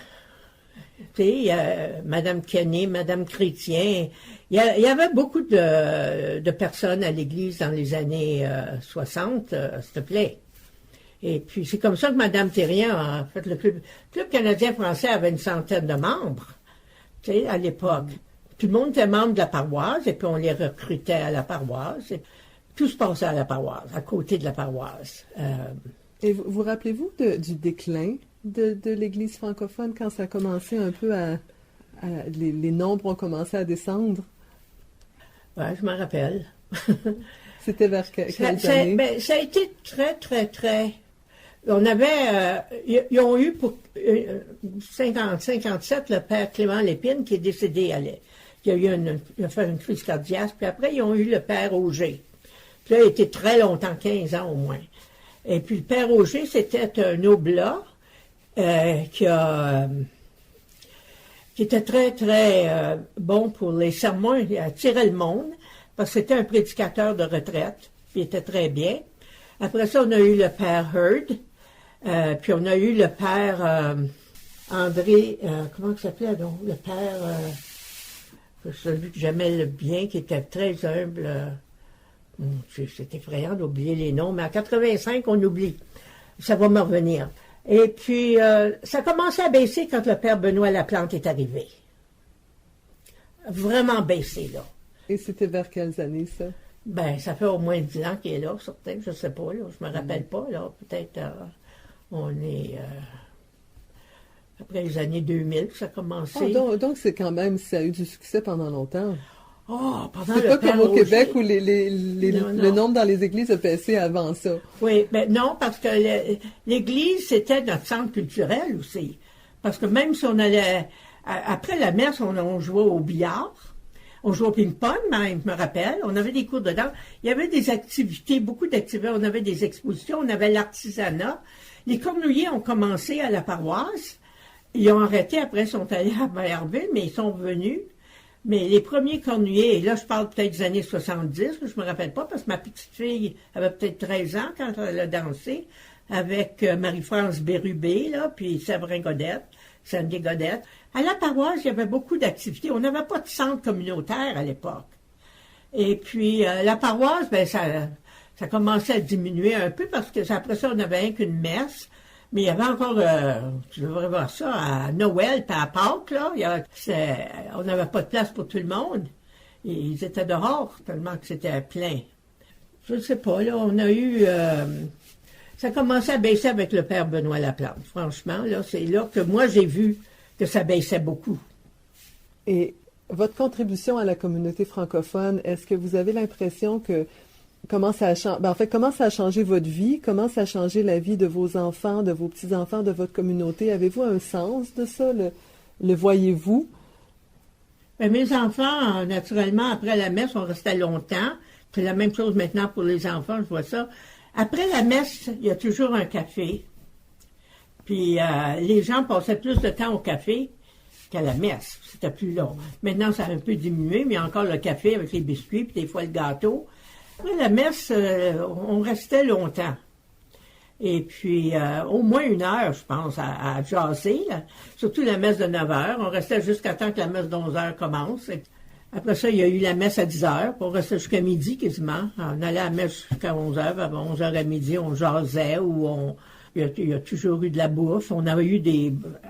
Tu sais, Mme Kenney, Mme Chrétien. Il y avait beaucoup de personnes à l'église dans les années 60, s'il te plaît. Et puis, c'est comme ça que Mme Thérien a fait le club. Le Club canadien-français avait une centaine de membres, tu sais, à l'époque. Tout le monde était membre de la paroisse, et puis on les recrutait à la paroisse. Et tout se passait à la paroisse, à côté de la paroisse. Et vous rappelez-vous du déclin de l'Église francophone quand ça a commencé un peu les nombres ont commencé à descendre? Oui, je m'en rappelle. C'était vers quelles années? Ben, ça a été très, très, très... On avait... ils ont eu pour 57 le père Clément Lépine qui est décédé. Il a fait une crise cardiaque. Puis après, ils ont eu le père Auger. Puis là, il était très longtemps, 15 ans au moins. Et puis le père Auger, c'était un oblat qui était très, très bon pour les sermons. Il attirait le monde parce que c'était un prédicateur de retraite. Puis il était très bien. Après ça, on a eu le père Heard. Puis on a eu le père André, comment il s'appelait donc? Le père, celui que j'aimais le bien, qui était très humble. C'est effrayant d'oublier les noms, mais à 85, on oublie. Ça va me revenir. Et puis, ça a commencé à baisser quand le père Benoît Laplante est arrivé. Vraiment baissé, là. Et c'était vers quelles années, ça? Ben, ça fait au moins 10 ans qu'il est là, certain, je ne sais pas, là, je me rappelle pas, là, peut-être, on est après les années 2000 que ça a commencé. Oh, donc c'est quand même, ça a eu du succès pendant longtemps. Oh, pendant c'est le pas père comme au Auger. Québec où le nombre dans les églises a baissé avant ça. Oui, mais non, parce que l'église, c'était notre centre culturel aussi. Parce que même si on allait, après la messe, on jouait au billard, on jouait au ping-pong même, je me rappelle, on avait des cours de danse, il y avait des activités, beaucoup d'activités, on avait des expositions, on avait l'artisanat. Les cornouillers ont commencé à la paroisse, ils ont arrêté, après ils sont allés à Baillarville, mais ils sont revenus. Mais les premiers cornouillers, et là je parle peut-être des années 70, je me rappelle pas, parce que ma petite fille avait peut-être 13 ans quand elle a dansé, avec Marie-France Bérubé, là, puis Séverin Godette, Sandy Godette. À la paroisse, il y avait beaucoup d'activités. On n'avait pas de centre communautaire à l'époque. Et puis, la paroisse, ben ça commençait à diminuer un peu, parce que après ça, on n'avait rien qu'une messe. Mais il y avait encore, tu devrais voir ça, à Noël puis à Pâques, là, on n'avait pas de place pour tout le monde. Et ils étaient dehors, tellement que c'était plein. Je ne sais pas, là, on a eu... Ça commençait à baisser avec le père Benoît Laplante. Franchement, là, c'est là que moi, j'ai vu que ça baissait beaucoup. Et votre contribution à la communauté francophone, est-ce que vous avez l'impression que comment ça a changé votre vie? Comment ça a changé la vie de vos enfants, de vos petits-enfants, de votre communauté? Avez-vous un sens de ça? Le voyez-vous? Bien, mes enfants, naturellement, après la messe, on restait longtemps. C'est la même chose maintenant pour les enfants, je vois ça. Après la messe, il y a toujours un café. Puis les gens passaient plus de temps au café qu'à la messe. C'était plus long. Maintenant, ça a un peu diminué, mais il y a encore le café avec les biscuits, puis des fois le gâteau. Après la messe, on restait longtemps. Et puis, au moins 1 heure, je pense, à jaser, là. Surtout la messe de 9 heures. On restait jusqu'à temps que la messe de 11 heures commence. Et après ça, il y a eu la messe à 10 heures. Puis on restait jusqu'à midi quasiment. On allait à la messe jusqu'à 11 heures. Avant 11 heures à midi, on jasait ou il y a toujours eu de la bouffe. On avait eu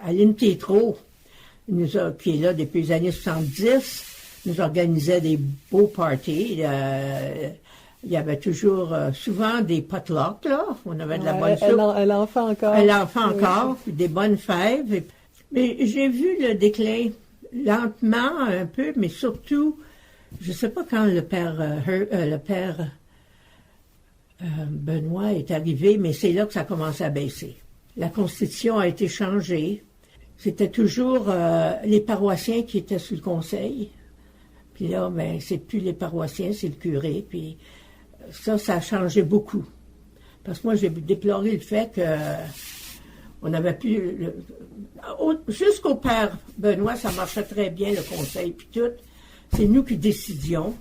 Aline Tétrault, qui est là depuis les années 70, nous organisait des beaux parties. Il y avait toujours, souvent des potlucks, là. On avait de la bonne soupe. Elle en fait encore. Elle en fait encore, puis des bonnes fèves. Mais j'ai vu le déclin lentement un peu, mais surtout, je ne sais pas quand le père Benoît est arrivé, mais c'est là que ça a commencé à baisser. La Constitution a été changée. C'était toujours les paroissiens qui étaient sous le conseil. Puis là, ben, c'est plus les paroissiens, c'est le curé. Puis ça a changé beaucoup. Parce que moi, j'ai déploré le fait que on n'avait plus... Jusqu'au père Benoît, ça marchait très bien, le conseil, puis tout. C'est nous qui décidions.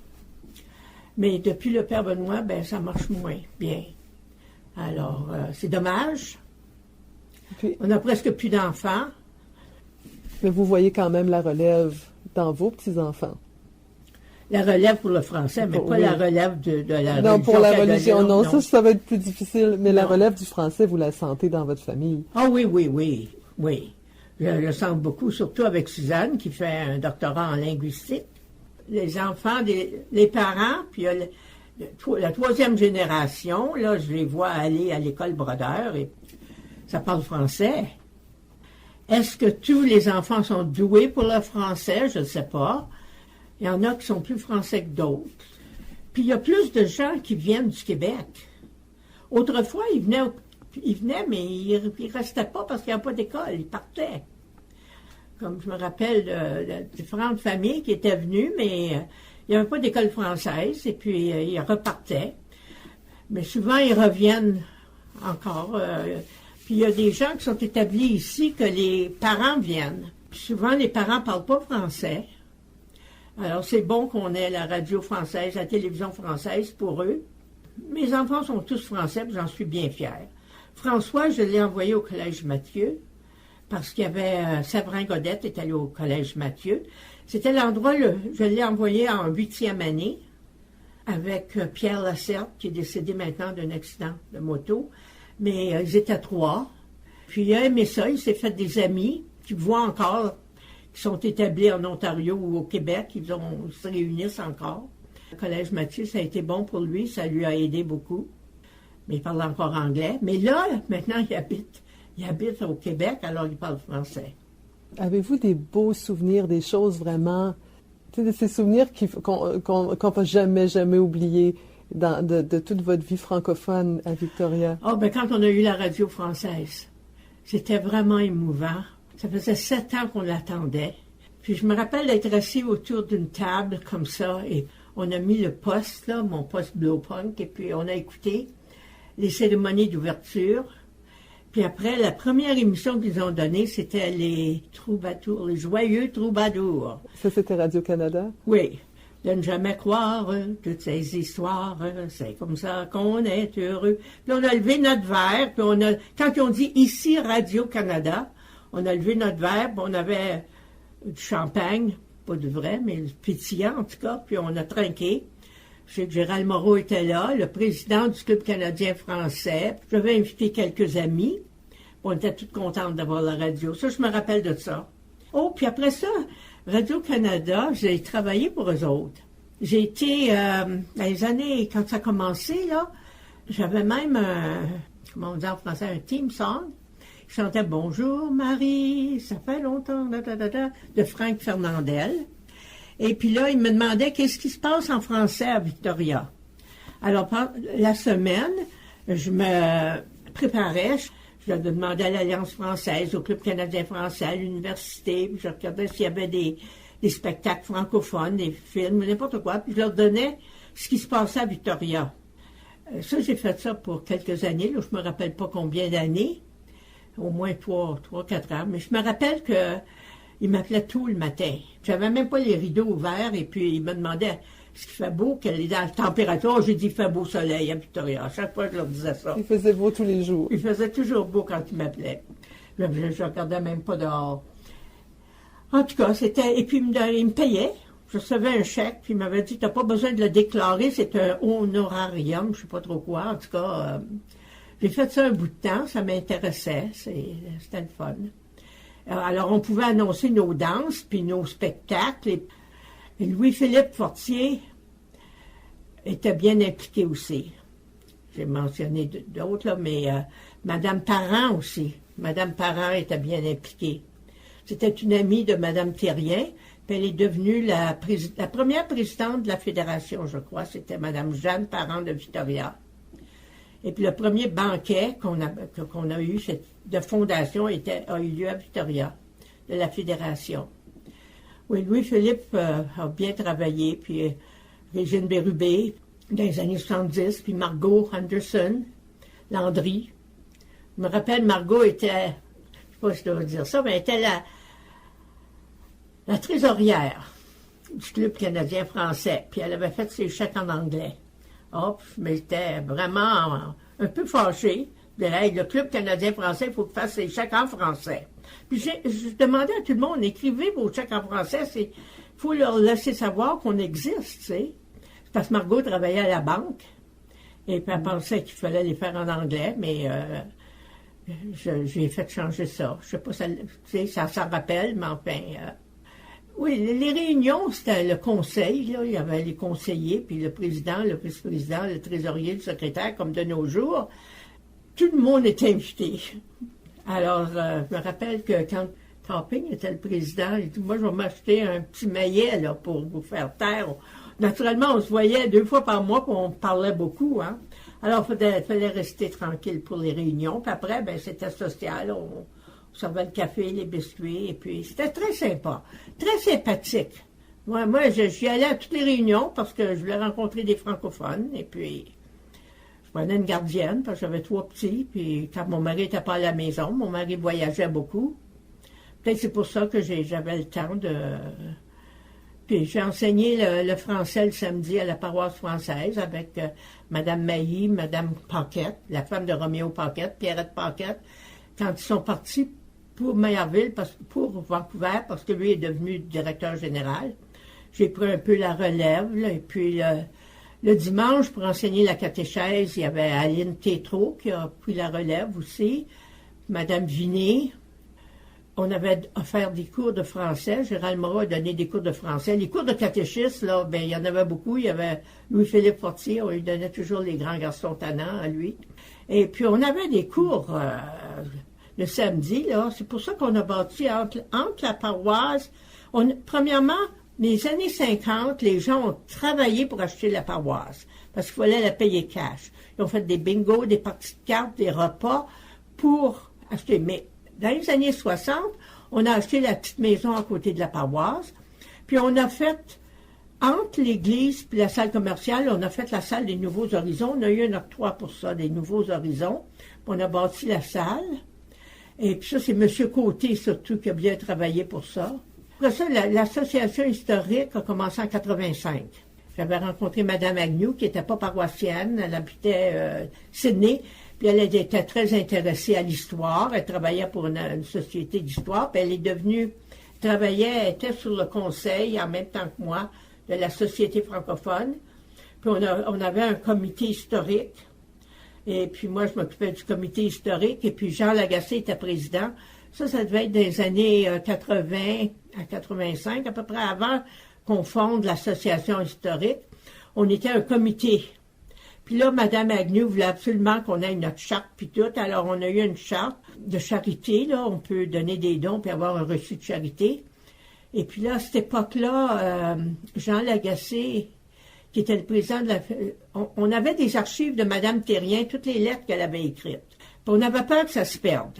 Mais depuis le père Benoît, ben, ça marche moins bien. Alors, c'est dommage. Puis, on n'a presque plus d'enfants. Mais vous voyez quand même la relève dans vos petits-enfants. La relève pour le français, mais pas la relève de la religion. Non, pour la religion, non. Ça va être plus difficile. Mais la relève du français, vous la sentez dans votre famille? Ah oui. Je le sens beaucoup, surtout avec Suzanne, qui fait un doctorat en linguistique. Les enfants, les parents, puis la 3e génération, là, je les vois aller à l'école Brodeur et ça parle français. Est-ce que tous les enfants sont doués pour le français? Je ne sais pas. Il y en a qui sont plus français que d'autres. Puis il y a plus de gens qui viennent du Québec. Autrefois, ils venaient, mais ils ne restaient pas parce qu'il n'y avait pas d'école. Ils partaient. Comme je me rappelle de différentes familles qui étaient venues, mais il n'y avait pas d'école française, et puis ils repartaient. Mais souvent, ils reviennent encore. Puis il y a des gens qui sont établis ici que les parents viennent. Puis souvent, les parents ne parlent pas français. Alors, c'est bon qu'on ait la radio française, la télévision française pour eux. Mes enfants sont tous français, puis j'en suis bien fière. François, je l'ai envoyé au Collège Mathieu, parce qu'il y avait Séverin Godette est allé au Collège Mathieu. C'était l'endroit, je l'ai envoyé en 8e année, avec Pierre Lacerte, qui est décédé maintenant d'un accident de moto. Mais ils étaient 3. Puis il a aimé ça, il s'est fait des amis, qui voient encore, qui sont établis en Ontario ou au Québec, ils se réunissent encore. Le Collège Mathieu, ça a été bon pour lui, ça lui a aidé beaucoup. Mais il parle encore anglais. Mais là, maintenant, il habite au Québec, alors il parle français. Avez-vous des beaux souvenirs, des choses vraiment, tu sais, de ces souvenirs qu'on ne va jamais oublier de toute votre vie francophone à Victoria? Quand on a eu la radio française, c'était vraiment émouvant. Ça faisait 7 ans qu'on l'attendait. Puis je me rappelle d'être assis autour d'une table comme ça, et on a mis le poste, là, mon poste Blowpunk, et puis on a écouté les cérémonies d'ouverture. Puis après, la première émission qu'ils ont donnée, c'était les troubadours, les joyeux troubadours. Ça, c'était Radio-Canada? Oui. De ne jamais croire toutes ces histoires, c'est comme ça qu'on est heureux. Puis on a levé notre verre, puis quand ils ont dit ici Radio-Canada, on a levé notre verre, puis on avait du champagne, pas de vrai, mais pétillant en tout cas, puis on a trinqué. Je sais que Gérald Moreau était là, le président du Club canadien français. J'avais invité quelques amis. On était toutes contentes d'avoir la radio. Ça, je me rappelle de ça. Oh, puis après ça, Radio-Canada, j'ai travaillé pour eux autres. J'ai été, dans les années, quand ça a commencé, là, j'avais même comment on dit en français, un theme song. Il chantait Bonjour Marie, ça fait longtemps, de Franck Fernandel. Et puis là, il me demandait qu'est-ce qui se passe en français à Victoria. Alors, la semaine, je me préparais, je demandais à l'Alliance française, au Club canadien français, à l'université, puis je regardais s'il y avait des spectacles francophones, des films, n'importe quoi, puis je leur donnais ce qui se passait à Victoria. Ça, j'ai fait ça pour quelques années, là, je me rappelle pas combien d'années, au moins 3-4 ans, mais je me rappelle qu'il m'appelait tout le matin. J'avais même pas les rideaux ouverts, et puis il me demandait est-ce qu'il fait beau, quelle est la température. J'ai dit il fait beau soleil à Victoria. À chaque fois, je leur disais ça. Il faisait beau tous les jours. Il faisait toujours beau quand il m'appelait. Je ne regardais même pas dehors. En tout cas, c'était... Et puis, il me payait. Je recevais un chèque, puis il m'avait dit, t'as pas besoin de le déclarer, c'est un honorarium, je sais pas trop quoi. En tout cas, j'ai fait ça un bout de temps, ça m'intéressait, c'était le fun. Alors, on pouvait annoncer nos danses, puis nos spectacles. Et Louis-Philippe Fortier était bien impliqué aussi. J'ai mentionné d'autres, là, mais Madame Parent aussi. Madame Parent était bien impliquée. C'était une amie de Madame Thérien, puis elle est devenue la première présidente de la Fédération, je crois. C'était Madame Jeanne Parent de Victoria. Et puis le premier banquet qu'on a eu de fondation a eu lieu à Victoria, de la Fédération. Oui, Louis-Philippe a bien travaillé, puis Régine Bérubé, dans les années 70, puis Margot Anderson, Landry. Je me rappelle, Margot était, je ne sais pas si je dois dire ça, mais elle était la trésorière du Club canadien français, puis elle avait fait ses chèques en anglais. Oh, mais j'étais vraiment un peu fâchée. Hey, le Club canadien français, il faut qu'il fasse ses chèques en français. Puis je demandais à tout le monde, écrivez vos chèques en français, il faut leur laisser savoir qu'on existe, tu sais. Parce que Margot travaillait à la banque, et puis elle pensait qu'il fallait les faire en anglais, mais j'ai fait changer ça. Je sais pas, ça s'en rappelle, mais enfin... oui, les réunions, c'était le conseil, là, il y avait les conseillers, puis le président, le vice-président, le trésorier, le secrétaire, comme de nos jours. Tout le monde était invité. Alors, je me rappelle que quand Topping était le président, il dit, moi, je vais m'acheter un petit maillet, là, pour vous faire taire. Naturellement, on se voyait 2 fois par mois, puis on parlait beaucoup, hein. Alors, il fallait rester tranquille pour les réunions. Puis après, ben, c'était social. On servait le café, les biscuits, et puis c'était très sympa, très sympathique. Moi, j'y allais à toutes les réunions parce que je voulais rencontrer des francophones, et puis je prenais une gardienne parce que j'avais 3 petits, puis quand mon mari n'était pas à la maison, mon mari voyageait beaucoup. Peut-être c'est pour ça que j'avais le temps de... Puis j'ai enseigné le français le samedi à la paroisse française avec Mme Mailly, Mme Paquette, la femme de Roméo Paquette, Pierrette Paquette, quand ils sont partis pour Mayerville, pour Vancouver, parce que lui est devenu directeur général. J'ai pris un peu la relève, là, et puis le dimanche, pour enseigner la catéchèse, il y avait Aline Tétrault qui a pris la relève aussi, Mme Vinet. On avait offert des cours de français. Gérald Moreau a donné des cours de français. Les cours de catéchisme, là, ben, il y en avait beaucoup. Il y avait Louis-Philippe Fortier, on lui donnait toujours les grands garçons tannants à lui. Et puis, on avait des cours le samedi, là. C'est pour ça qu'on a bâti entre la paroisse. Premièrement, les années 50, les gens ont travaillé pour acheter la paroisse parce qu'il fallait la payer cash. Ils ont fait des bingos, des parties de cartes, des repas pour acheter. Mais dans les années 60, on a acheté la petite maison à côté de la paroisse, puis on a fait, entre l'église et la salle commerciale, on a fait la salle des Nouveaux Horizons. On a eu un octroi pour ça, des Nouveaux Horizons. Puis on a bâti la salle. Et puis ça, c'est M. Côté, surtout, qui a bien travaillé pour ça. Après ça, l'association historique a commencé en 85. J'avais rencontré Mme Agnew, qui n'était pas paroissienne. Elle habitait Sydney. Puis elle était très intéressée à l'histoire. Elle travaillait pour une société d'histoire. Puis elle est devenue, elle était sur le conseil en même temps que moi de la Société francophone. Puis on avait un comité historique. Et puis moi, je m'occupais du comité historique. Et puis Jean Lagacé était président. Ça devait être des années 80 à 85, à peu près avant qu'on fonde l'association historique. On était un comité. Puis là, Mme Agnew voulait absolument qu'on ait notre charte, puis tout. Alors, on a eu une charte de charité, là. On peut donner des dons, puis avoir un reçu de charité. Et puis là, à cette époque-là, Jean Lagacé, qui était le président de la... On avait des archives de Mme Thérien, toutes les lettres qu'elle avait écrites. Puis on avait peur que ça se perde.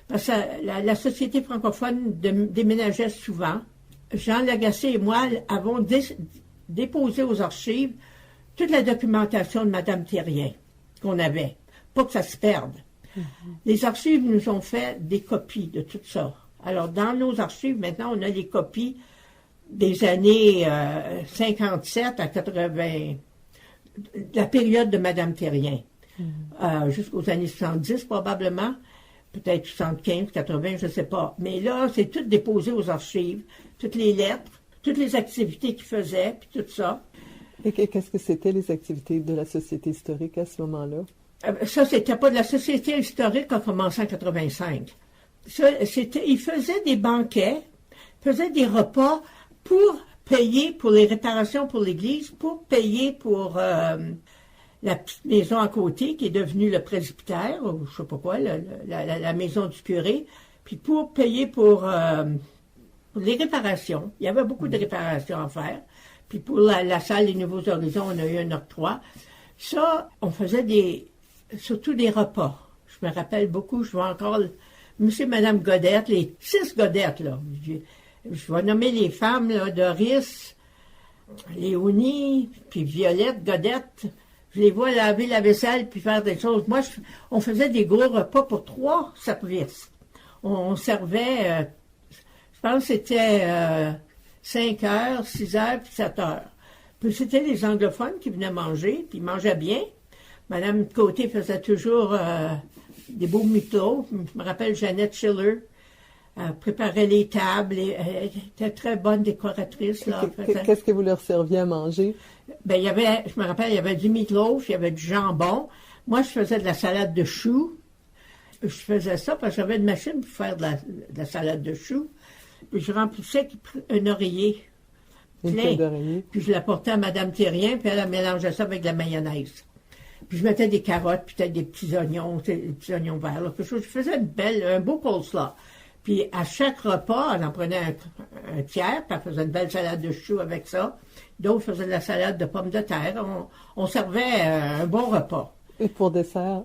Parce que la société francophone déménageait souvent. Jean Lagacé et moi avons déposé aux archives toute la documentation de Mme Thérien qu'on avait, pas que ça se perde. Mm-hmm. Les archives nous ont fait des copies de tout ça. Alors, dans nos archives, maintenant, on a les copies des années 57 à 80, la période de Mme Thérien, jusqu'aux années 70 probablement, peut-être 75, 80, je ne sais pas. Mais là, c'est tout déposé aux archives, toutes les lettres, toutes les activités qu'il faisait, puis tout ça. Et qu'est-ce que c'était les activités de la Société historique à ce moment-là? Ça, c'était pas de la Société historique qui a commencé en 85. Il faisait des banquets, faisait des repas pour payer pour les réparations pour l'église, pour payer pour la petite maison à côté qui est devenue le presbytère, ou je sais pas quoi, la maison du curé, puis pour payer pour les réparations. Il y avait beaucoup de réparations à faire. Puis pour la salle des Nouveaux Horizons, on a eu un octroi. Ça, on faisait surtout des repas. Je me rappelle beaucoup, je vois encore monsieur et madame Godette, les 6 Godettes, là. Je vais nommer les femmes, là, Doris, Léonie, puis Violette, Godette. Je les vois laver la vaisselle puis faire des choses. Moi, on faisait des gros repas pour 3 services. On servait, je pense que c'était 5 heures, 6 heures, puis 7 heures. Puis c'était les anglophones qui venaient manger, puis ils mangeaient bien. Madame Côté faisait toujours des beaux mitots. Je me rappelle Jeannette Schiller. Préparait les tables. Elle était très bonne décoratrice. Là, qu'est-ce que vous leur serviez à manger? Ben, je me rappelle, il y avait du meatloaf, il y avait du jambon. Moi, je faisais de la salade de choux. Je faisais ça parce que j'avais une machine pour faire de la salade de choux. Puis je remplissais un oreiller plein. Puis je l'apportais à Mme Thérien, puis elle mélangeait ça avec de la mayonnaise. Puis je mettais des carottes, puis peut-être des petits oignons verts. Là. Je faisais un beau coleslaw. Puis à chaque repas, elle en prenait un tiers, puis elle faisait une belle salade de choux avec ça. D'autres faisaient de la salade de pommes de terre. On servait un bon repas. Et pour dessert?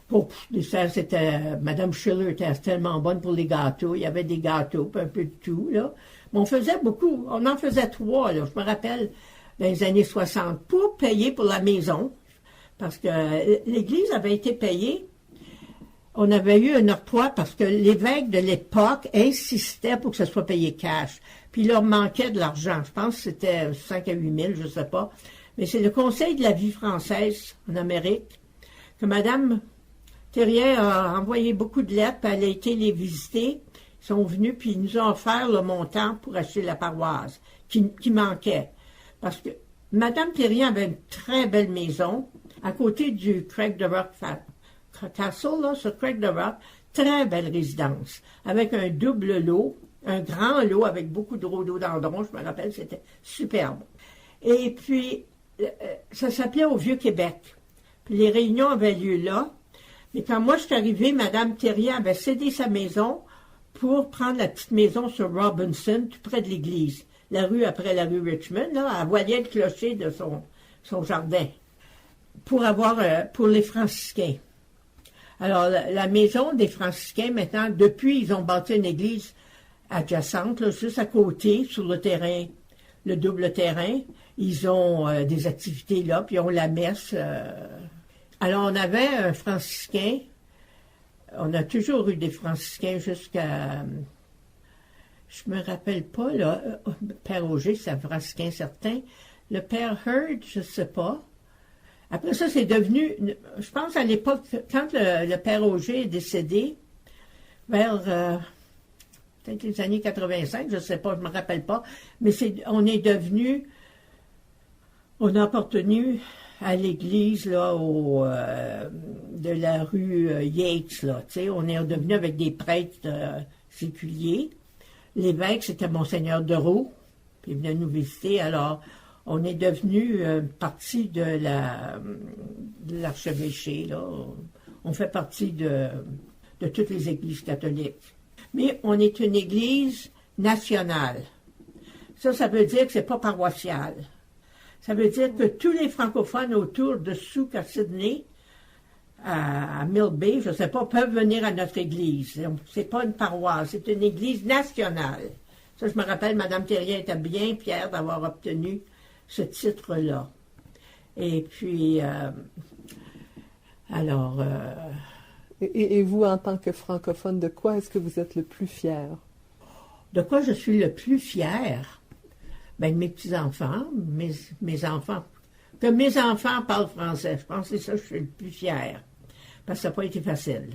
Pour dessert, c'était... Madame Schiller était tellement bonne pour les gâteaux. Il y avait des gâteaux, puis un peu de tout, là. Mais on faisait beaucoup. On en faisait 3, là. Je me rappelle, dans les années 60, pour payer pour la maison. Parce que l'église avait été payée. On avait eu un octroi parce que l'évêque de l'époque insistait pour que ça soit payé cash. Puis il leur manquait de l'argent. Je pense que c'était 5 à 8 000, je ne sais pas. Mais c'est le Conseil de la vie française en Amérique que Mme Thérien a envoyé beaucoup de lettres, puis elle a été les visiter. Ils sont venus, puis ils nous ont offert le montant pour acheter la paroisse qui manquait. Parce que Mme Thérien avait une très belle maison à côté du Craig de Rock Castle, là, sur Craig de Rock, très belle résidence, avec un double lot, un grand lot avec beaucoup de rhododendrons, je me rappelle, c'était superbe. Et puis, ça s'appelait au Vieux-Québec. Puis les réunions avaient lieu là. Mais quand moi je suis arrivée, Mme Thérien avait cédé sa maison pour prendre la petite maison sur Robinson, tout près de l'église. La rue après la rue Richmond, là, elle voyait le clocher de son jardin. Pour les franciscains. Alors, la maison des franciscains, maintenant, depuis, ils ont bâti une église adjacente, là, juste à côté, sur le terrain, le double terrain. Ils ont des activités là, puis ils ont la messe. Alors, on avait un franciscain. On a toujours eu des franciscains jusqu'à... je me rappelle pas, là. Père Auger, c'est un franciscain certain. Le père Heard, je sais pas. Après ça, c'est devenu, je pense à l'époque, quand le père Auger est décédé, vers peut-être les années 85, je ne sais pas, je ne me rappelle pas, mais on a appartenu à l'église là, de la rue Yates, là, tu sais, on est devenu avec des prêtres séculiers. L'évêque, c'était Monseigneur Deroux, puis il venait nous visiter, alors On est devenu partie de l'archevêché, là. On fait partie de toutes les églises catholiques. Mais on est une église nationale. Ça veut dire que c'est pas paroissial. Ça veut dire que tous les francophones autour de Souk à Sydney, à Mill Bay, je ne sais pas, peuvent venir à notre église. C'est pas une paroisse, c'est une église nationale. Ça, je me rappelle, Mme Thérien était bien fière d'avoir obtenu ce titre-là. Et puis, alors... Et vous, en tant que francophone, de quoi est-ce que vous êtes le plus fier? De quoi je suis le plus fier? Ben, mes petits-enfants, mes enfants. Que mes enfants parlent français. Je pense que c'est ça que je suis le plus fier. Parce que ça n'a pas été facile.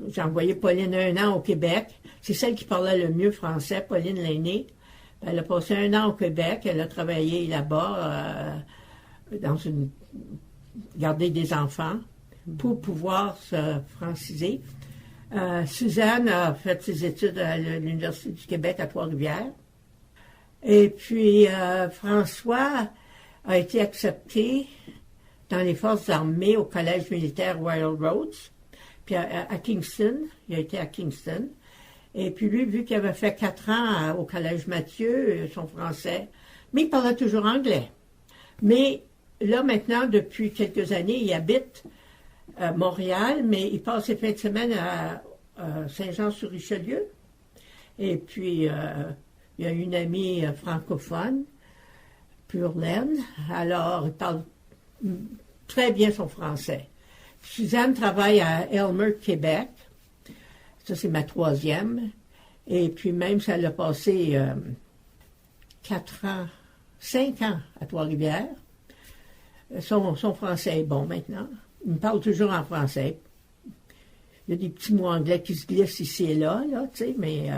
J'ai envoyé Pauline 1 an au Québec. C'est celle qui parlait le mieux français, Pauline l'aînée. Elle a passé 1 an au Québec. Elle a travaillé là-bas garder des enfants pour pouvoir se franciser. Suzanne a fait ses études à l'Université du Québec à Trois-Rivières. Et puis, François a été accepté dans les forces armées au collège militaire Royal Roads, puis à Kingston. Il a été à Kingston. Et puis lui, vu qu'il avait fait 4 ans au collège Mathieu, son français, mais il parlait toujours anglais. Mais là, maintenant, depuis quelques années, il habite à Montréal, mais il passe ses fins de semaine à Saint-Jean-sur-Richelieu. Et puis, il y a une amie francophone, Purlaine, alors il parle très bien son français. Suzanne travaille à Elmer, Québec. Ça, c'est ma 3e. Et puis même si elle a passé 5 ans à Trois-Rivières, son français est bon maintenant. Il me parle toujours en français. Il y a des petits mots anglais qui se glissent ici et là, tu sais, mais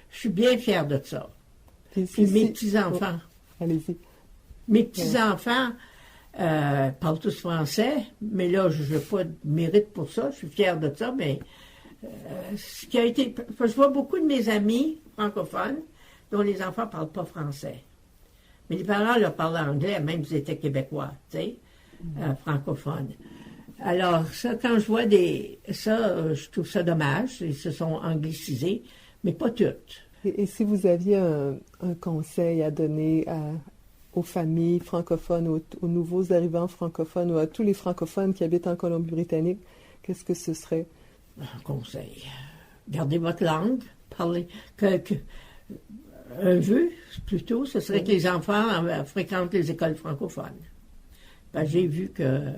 je suis bien fière de ça. Puis mes petits-enfants. Oh, allez-y. Mes petits-enfants parlent tous français, mais là, je n'ai pas de mérite pour ça. Je suis fière de ça, mais ce qui a été... Je vois beaucoup de mes amis francophones dont les enfants ne parlent pas français. Mais les parents leur parlaient anglais, même s'ils étaient québécois, tu sais, francophones. Alors, ça, quand je vois ça, je trouve ça dommage. Ils se sont anglicisés, mais pas toutes. Et si vous aviez un conseil à donner aux familles francophones, aux nouveaux arrivants francophones, ou à tous les francophones qui habitent en Colombie-Britannique, qu'est-ce que ce serait? Un conseil. Gardez votre langue. Parlez. Un vœu, plutôt, ce serait que les enfants fréquentent les écoles francophones. Ben, j'ai vu que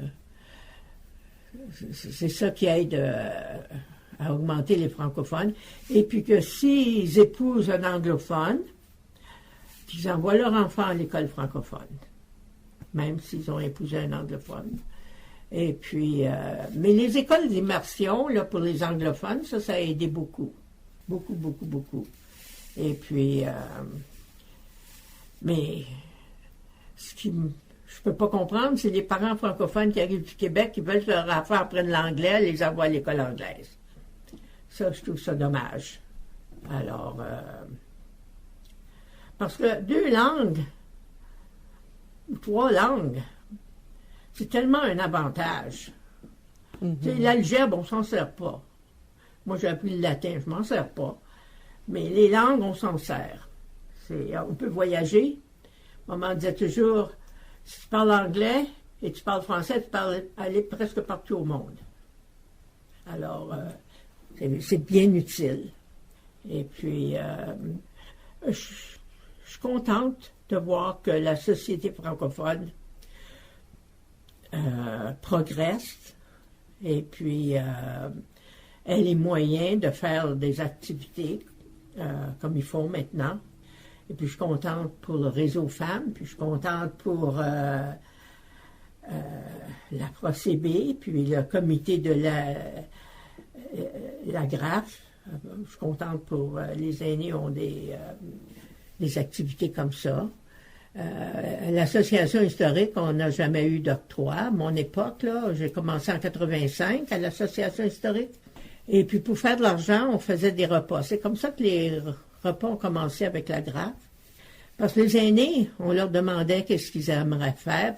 c'est ça qui aide à augmenter les francophones. Et puis que s'ils épousent un anglophone, qu'ils envoient leur enfant à l'école francophone, même s'ils ont épousé un anglophone. Et puis, mais les écoles d'immersion, là, pour les anglophones, ça a aidé beaucoup. Beaucoup, beaucoup, beaucoup. Et puis, mais ce qui je peux pas comprendre, c'est les parents francophones qui arrivent du Québec qui veulent que leur enfant apprenne l'anglais, les envoient à l'école anglaise. Ça, je trouve ça dommage. Alors, parce que 2 langues, ou 3 langues, c'est tellement un avantage. Mm-hmm. Tu sais, l'algèbre, on s'en sert pas. Moi, j'ai appris le latin, je m'en sers pas. Mais les langues, on s'en sert. On peut voyager. Maman disait toujours, si tu parles anglais et tu parles français, tu peux aller presque partout au monde. Alors, c'est bien utile. Et puis, je suis contente de voir que la société francophone progresse. Et puis, elle a les moyens de faire des activités comme ils font maintenant. Et puis, je suis contente pour le réseau femmes, puis je suis contente pour la ProCB, puis le comité de la GRAF. Je suis contente pour les aînés ont des activités comme ça. L'association historique, on n'a jamais eu d'octroi. À mon époque, là, j'ai commencé en 85 à l'association historique. Et puis, pour faire de l'argent, on faisait des repas. C'est comme ça que les repas ont commencé avec la GRAF. Parce que les aînés, on leur demandait qu'est-ce qu'ils aimeraient faire.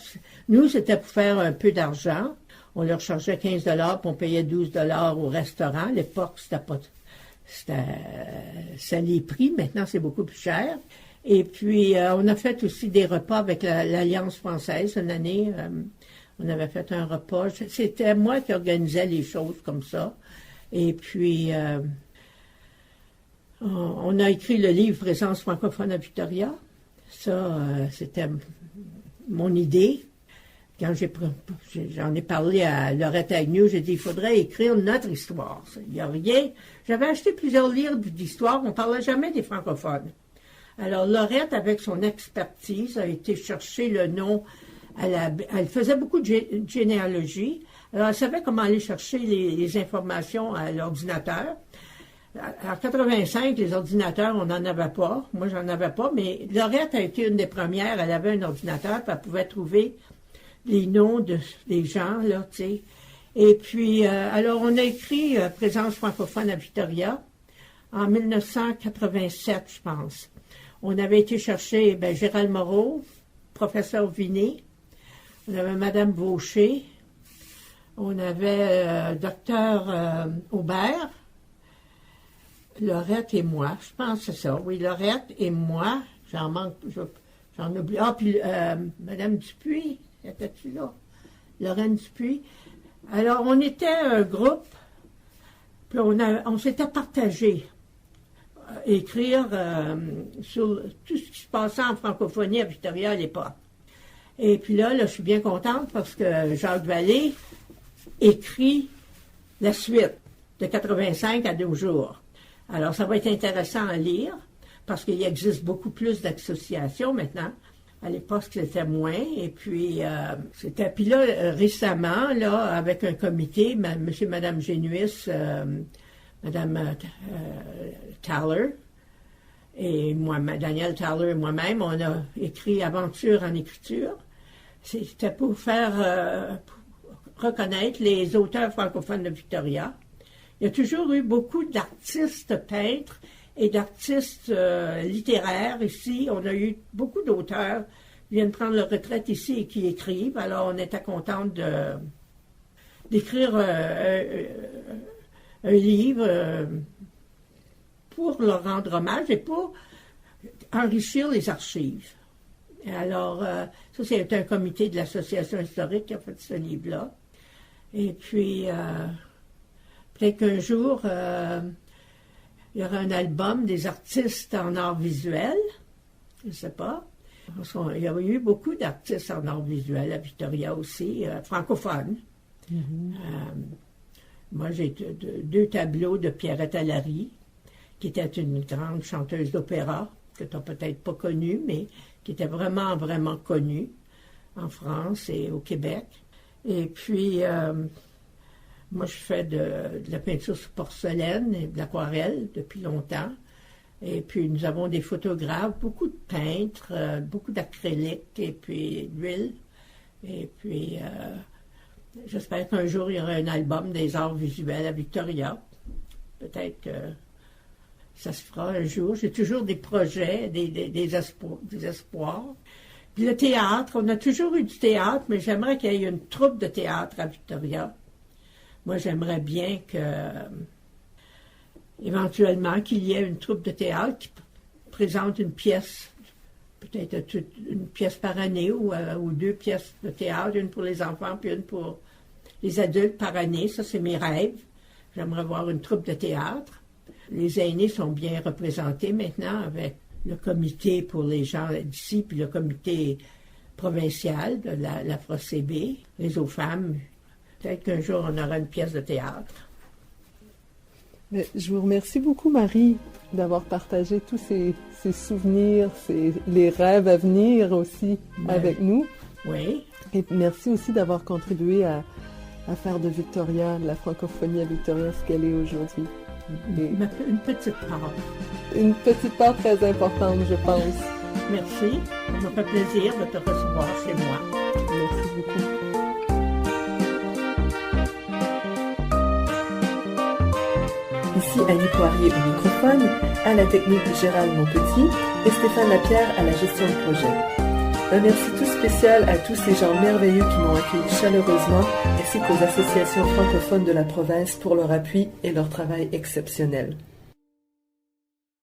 Nous, c'était pour faire un peu d'argent. On leur chargeait 15 $, puis on payait 12 $ au restaurant. À l'époque, c'était les prix. Maintenant, c'est beaucoup plus cher. Et puis, on a fait aussi des repas avec l'Alliance française. Une année, on avait fait un repas. C'était moi qui organisais les choses comme ça. Et puis, on a écrit le livre Présence francophone à Victoria. Ça, c'était mon idée. Quand j'en ai parlé à Lorette Agnew, j'ai dit, il faudrait écrire notre histoire. Il n'y a rien. J'avais acheté plusieurs livres d'histoire, on ne parlait jamais des francophones. Alors, Lorette, avec son expertise, a été chercher le nom. Elle faisait beaucoup de généalogie. Alors, elle savait comment aller chercher les informations à l'ordinateur. En 85, les ordinateurs, on n'en avait pas. Moi, j'en avais pas, mais Lorette a été une des premières. Elle avait un ordinateur, puis elle pouvait trouver les noms des gens, là, tu sais. Et puis, alors, on a écrit Présence francophone à Victoria en 1987, je pense. On avait été chercher Gérald Moreau, professeur Vinet, on avait Madame Vaucher, on avait docteur Aubert, Lorette et moi, je pense que c'est ça, oui, Lorette et moi, j'en oublie. Ah, puis Madame Dupuis, étais-tu là? Lorraine Dupuis. Alors, on était un groupe, puis on s'était partagé, écrire sur tout ce qui se passait en francophonie à Victoria à l'époque. Et puis là, je suis bien contente parce que Jacques Vallée écrit la suite de 85 à 2 jours. Alors, ça va être intéressant à lire parce qu'il existe beaucoup plus d'associations maintenant. À l'époque, c'était moins. Et puis, puis là, récemment, là, avec un comité, monsieur et madame Génuis, madame Taller, et moi, Daniel Taller et moi-même, on a écrit Aventure en écriture. C'était pour faire reconnaître les auteurs francophones de Victoria. Il y a toujours eu beaucoup d'artistes peintres et d'artistes littéraires ici. On a eu beaucoup d'auteurs qui viennent prendre leur retraite ici et qui écrivent. Alors, on était contente d'écrire un livre pour leur rendre hommage et pour enrichir les archives. Et alors, ça, c'est un comité de l'Association historique qui a fait ce livre-là. Et puis, peut-être qu'un jour, il y aura un album des artistes en art visuel. Je ne sais pas. Il y a eu beaucoup d'artistes en art visuel à Victoria aussi, francophones. Mm-hmm. Moi, j'ai 2 tableaux de Pierrette Allary, qui était une grande chanteuse d'opéra, que tu n'as peut-être pas connue, mais qui était vraiment, vraiment connue en France et au Québec. Et puis, moi, je fais de la peinture sur porcelaine et de l'aquarelle depuis longtemps. Et puis, nous avons des photographes, beaucoup de peintres, beaucoup d'acrylique et puis d'huile. Et puis, j'espère qu'un jour, il y aura un album des arts visuels à Victoria. Peut-être que ça se fera un jour. J'ai toujours des projets, des espoirs. Puis le théâtre, on a toujours eu du théâtre, mais j'aimerais qu'il y ait une troupe de théâtre à Victoria. Moi, j'aimerais bien éventuellement, qu'il y ait une troupe de théâtre qui présente une pièce, peut-être une pièce par année ou 2 pièces de théâtre, une pour les enfants puis une pour les adultes par année. Ça, c'est mes rêves. J'aimerais voir une troupe de théâtre. Les aînés sont bien représentés maintenant avec le comité pour les gens d'ici, puis le comité provincial de l'Afro-CB, Réseau Femmes. Peut-être qu'un jour, on aura une pièce de théâtre. Mais je vous remercie beaucoup, Marie, d'avoir partagé tous ces souvenirs, les rêves à venir aussi avec nous. Oui. Et merci aussi d'avoir contribué à faire de Victoria, de la francophonie à Victoria, ce qu'elle est aujourd'hui. Une petite part. Une petite part très importante, je pense. Merci. Ça m'a fait plaisir de te recevoir chez moi. Merci beaucoup. Merci à Annie Poirier au microphone, à la technique Gérald Monpetit et Stéphane Lapierre à la gestion de projet. Un merci tout spécial à tous ces gens merveilleux qui m'ont accueilli chaleureusement, ainsi qu'aux associations francophones de la province pour leur appui et leur travail exceptionnel.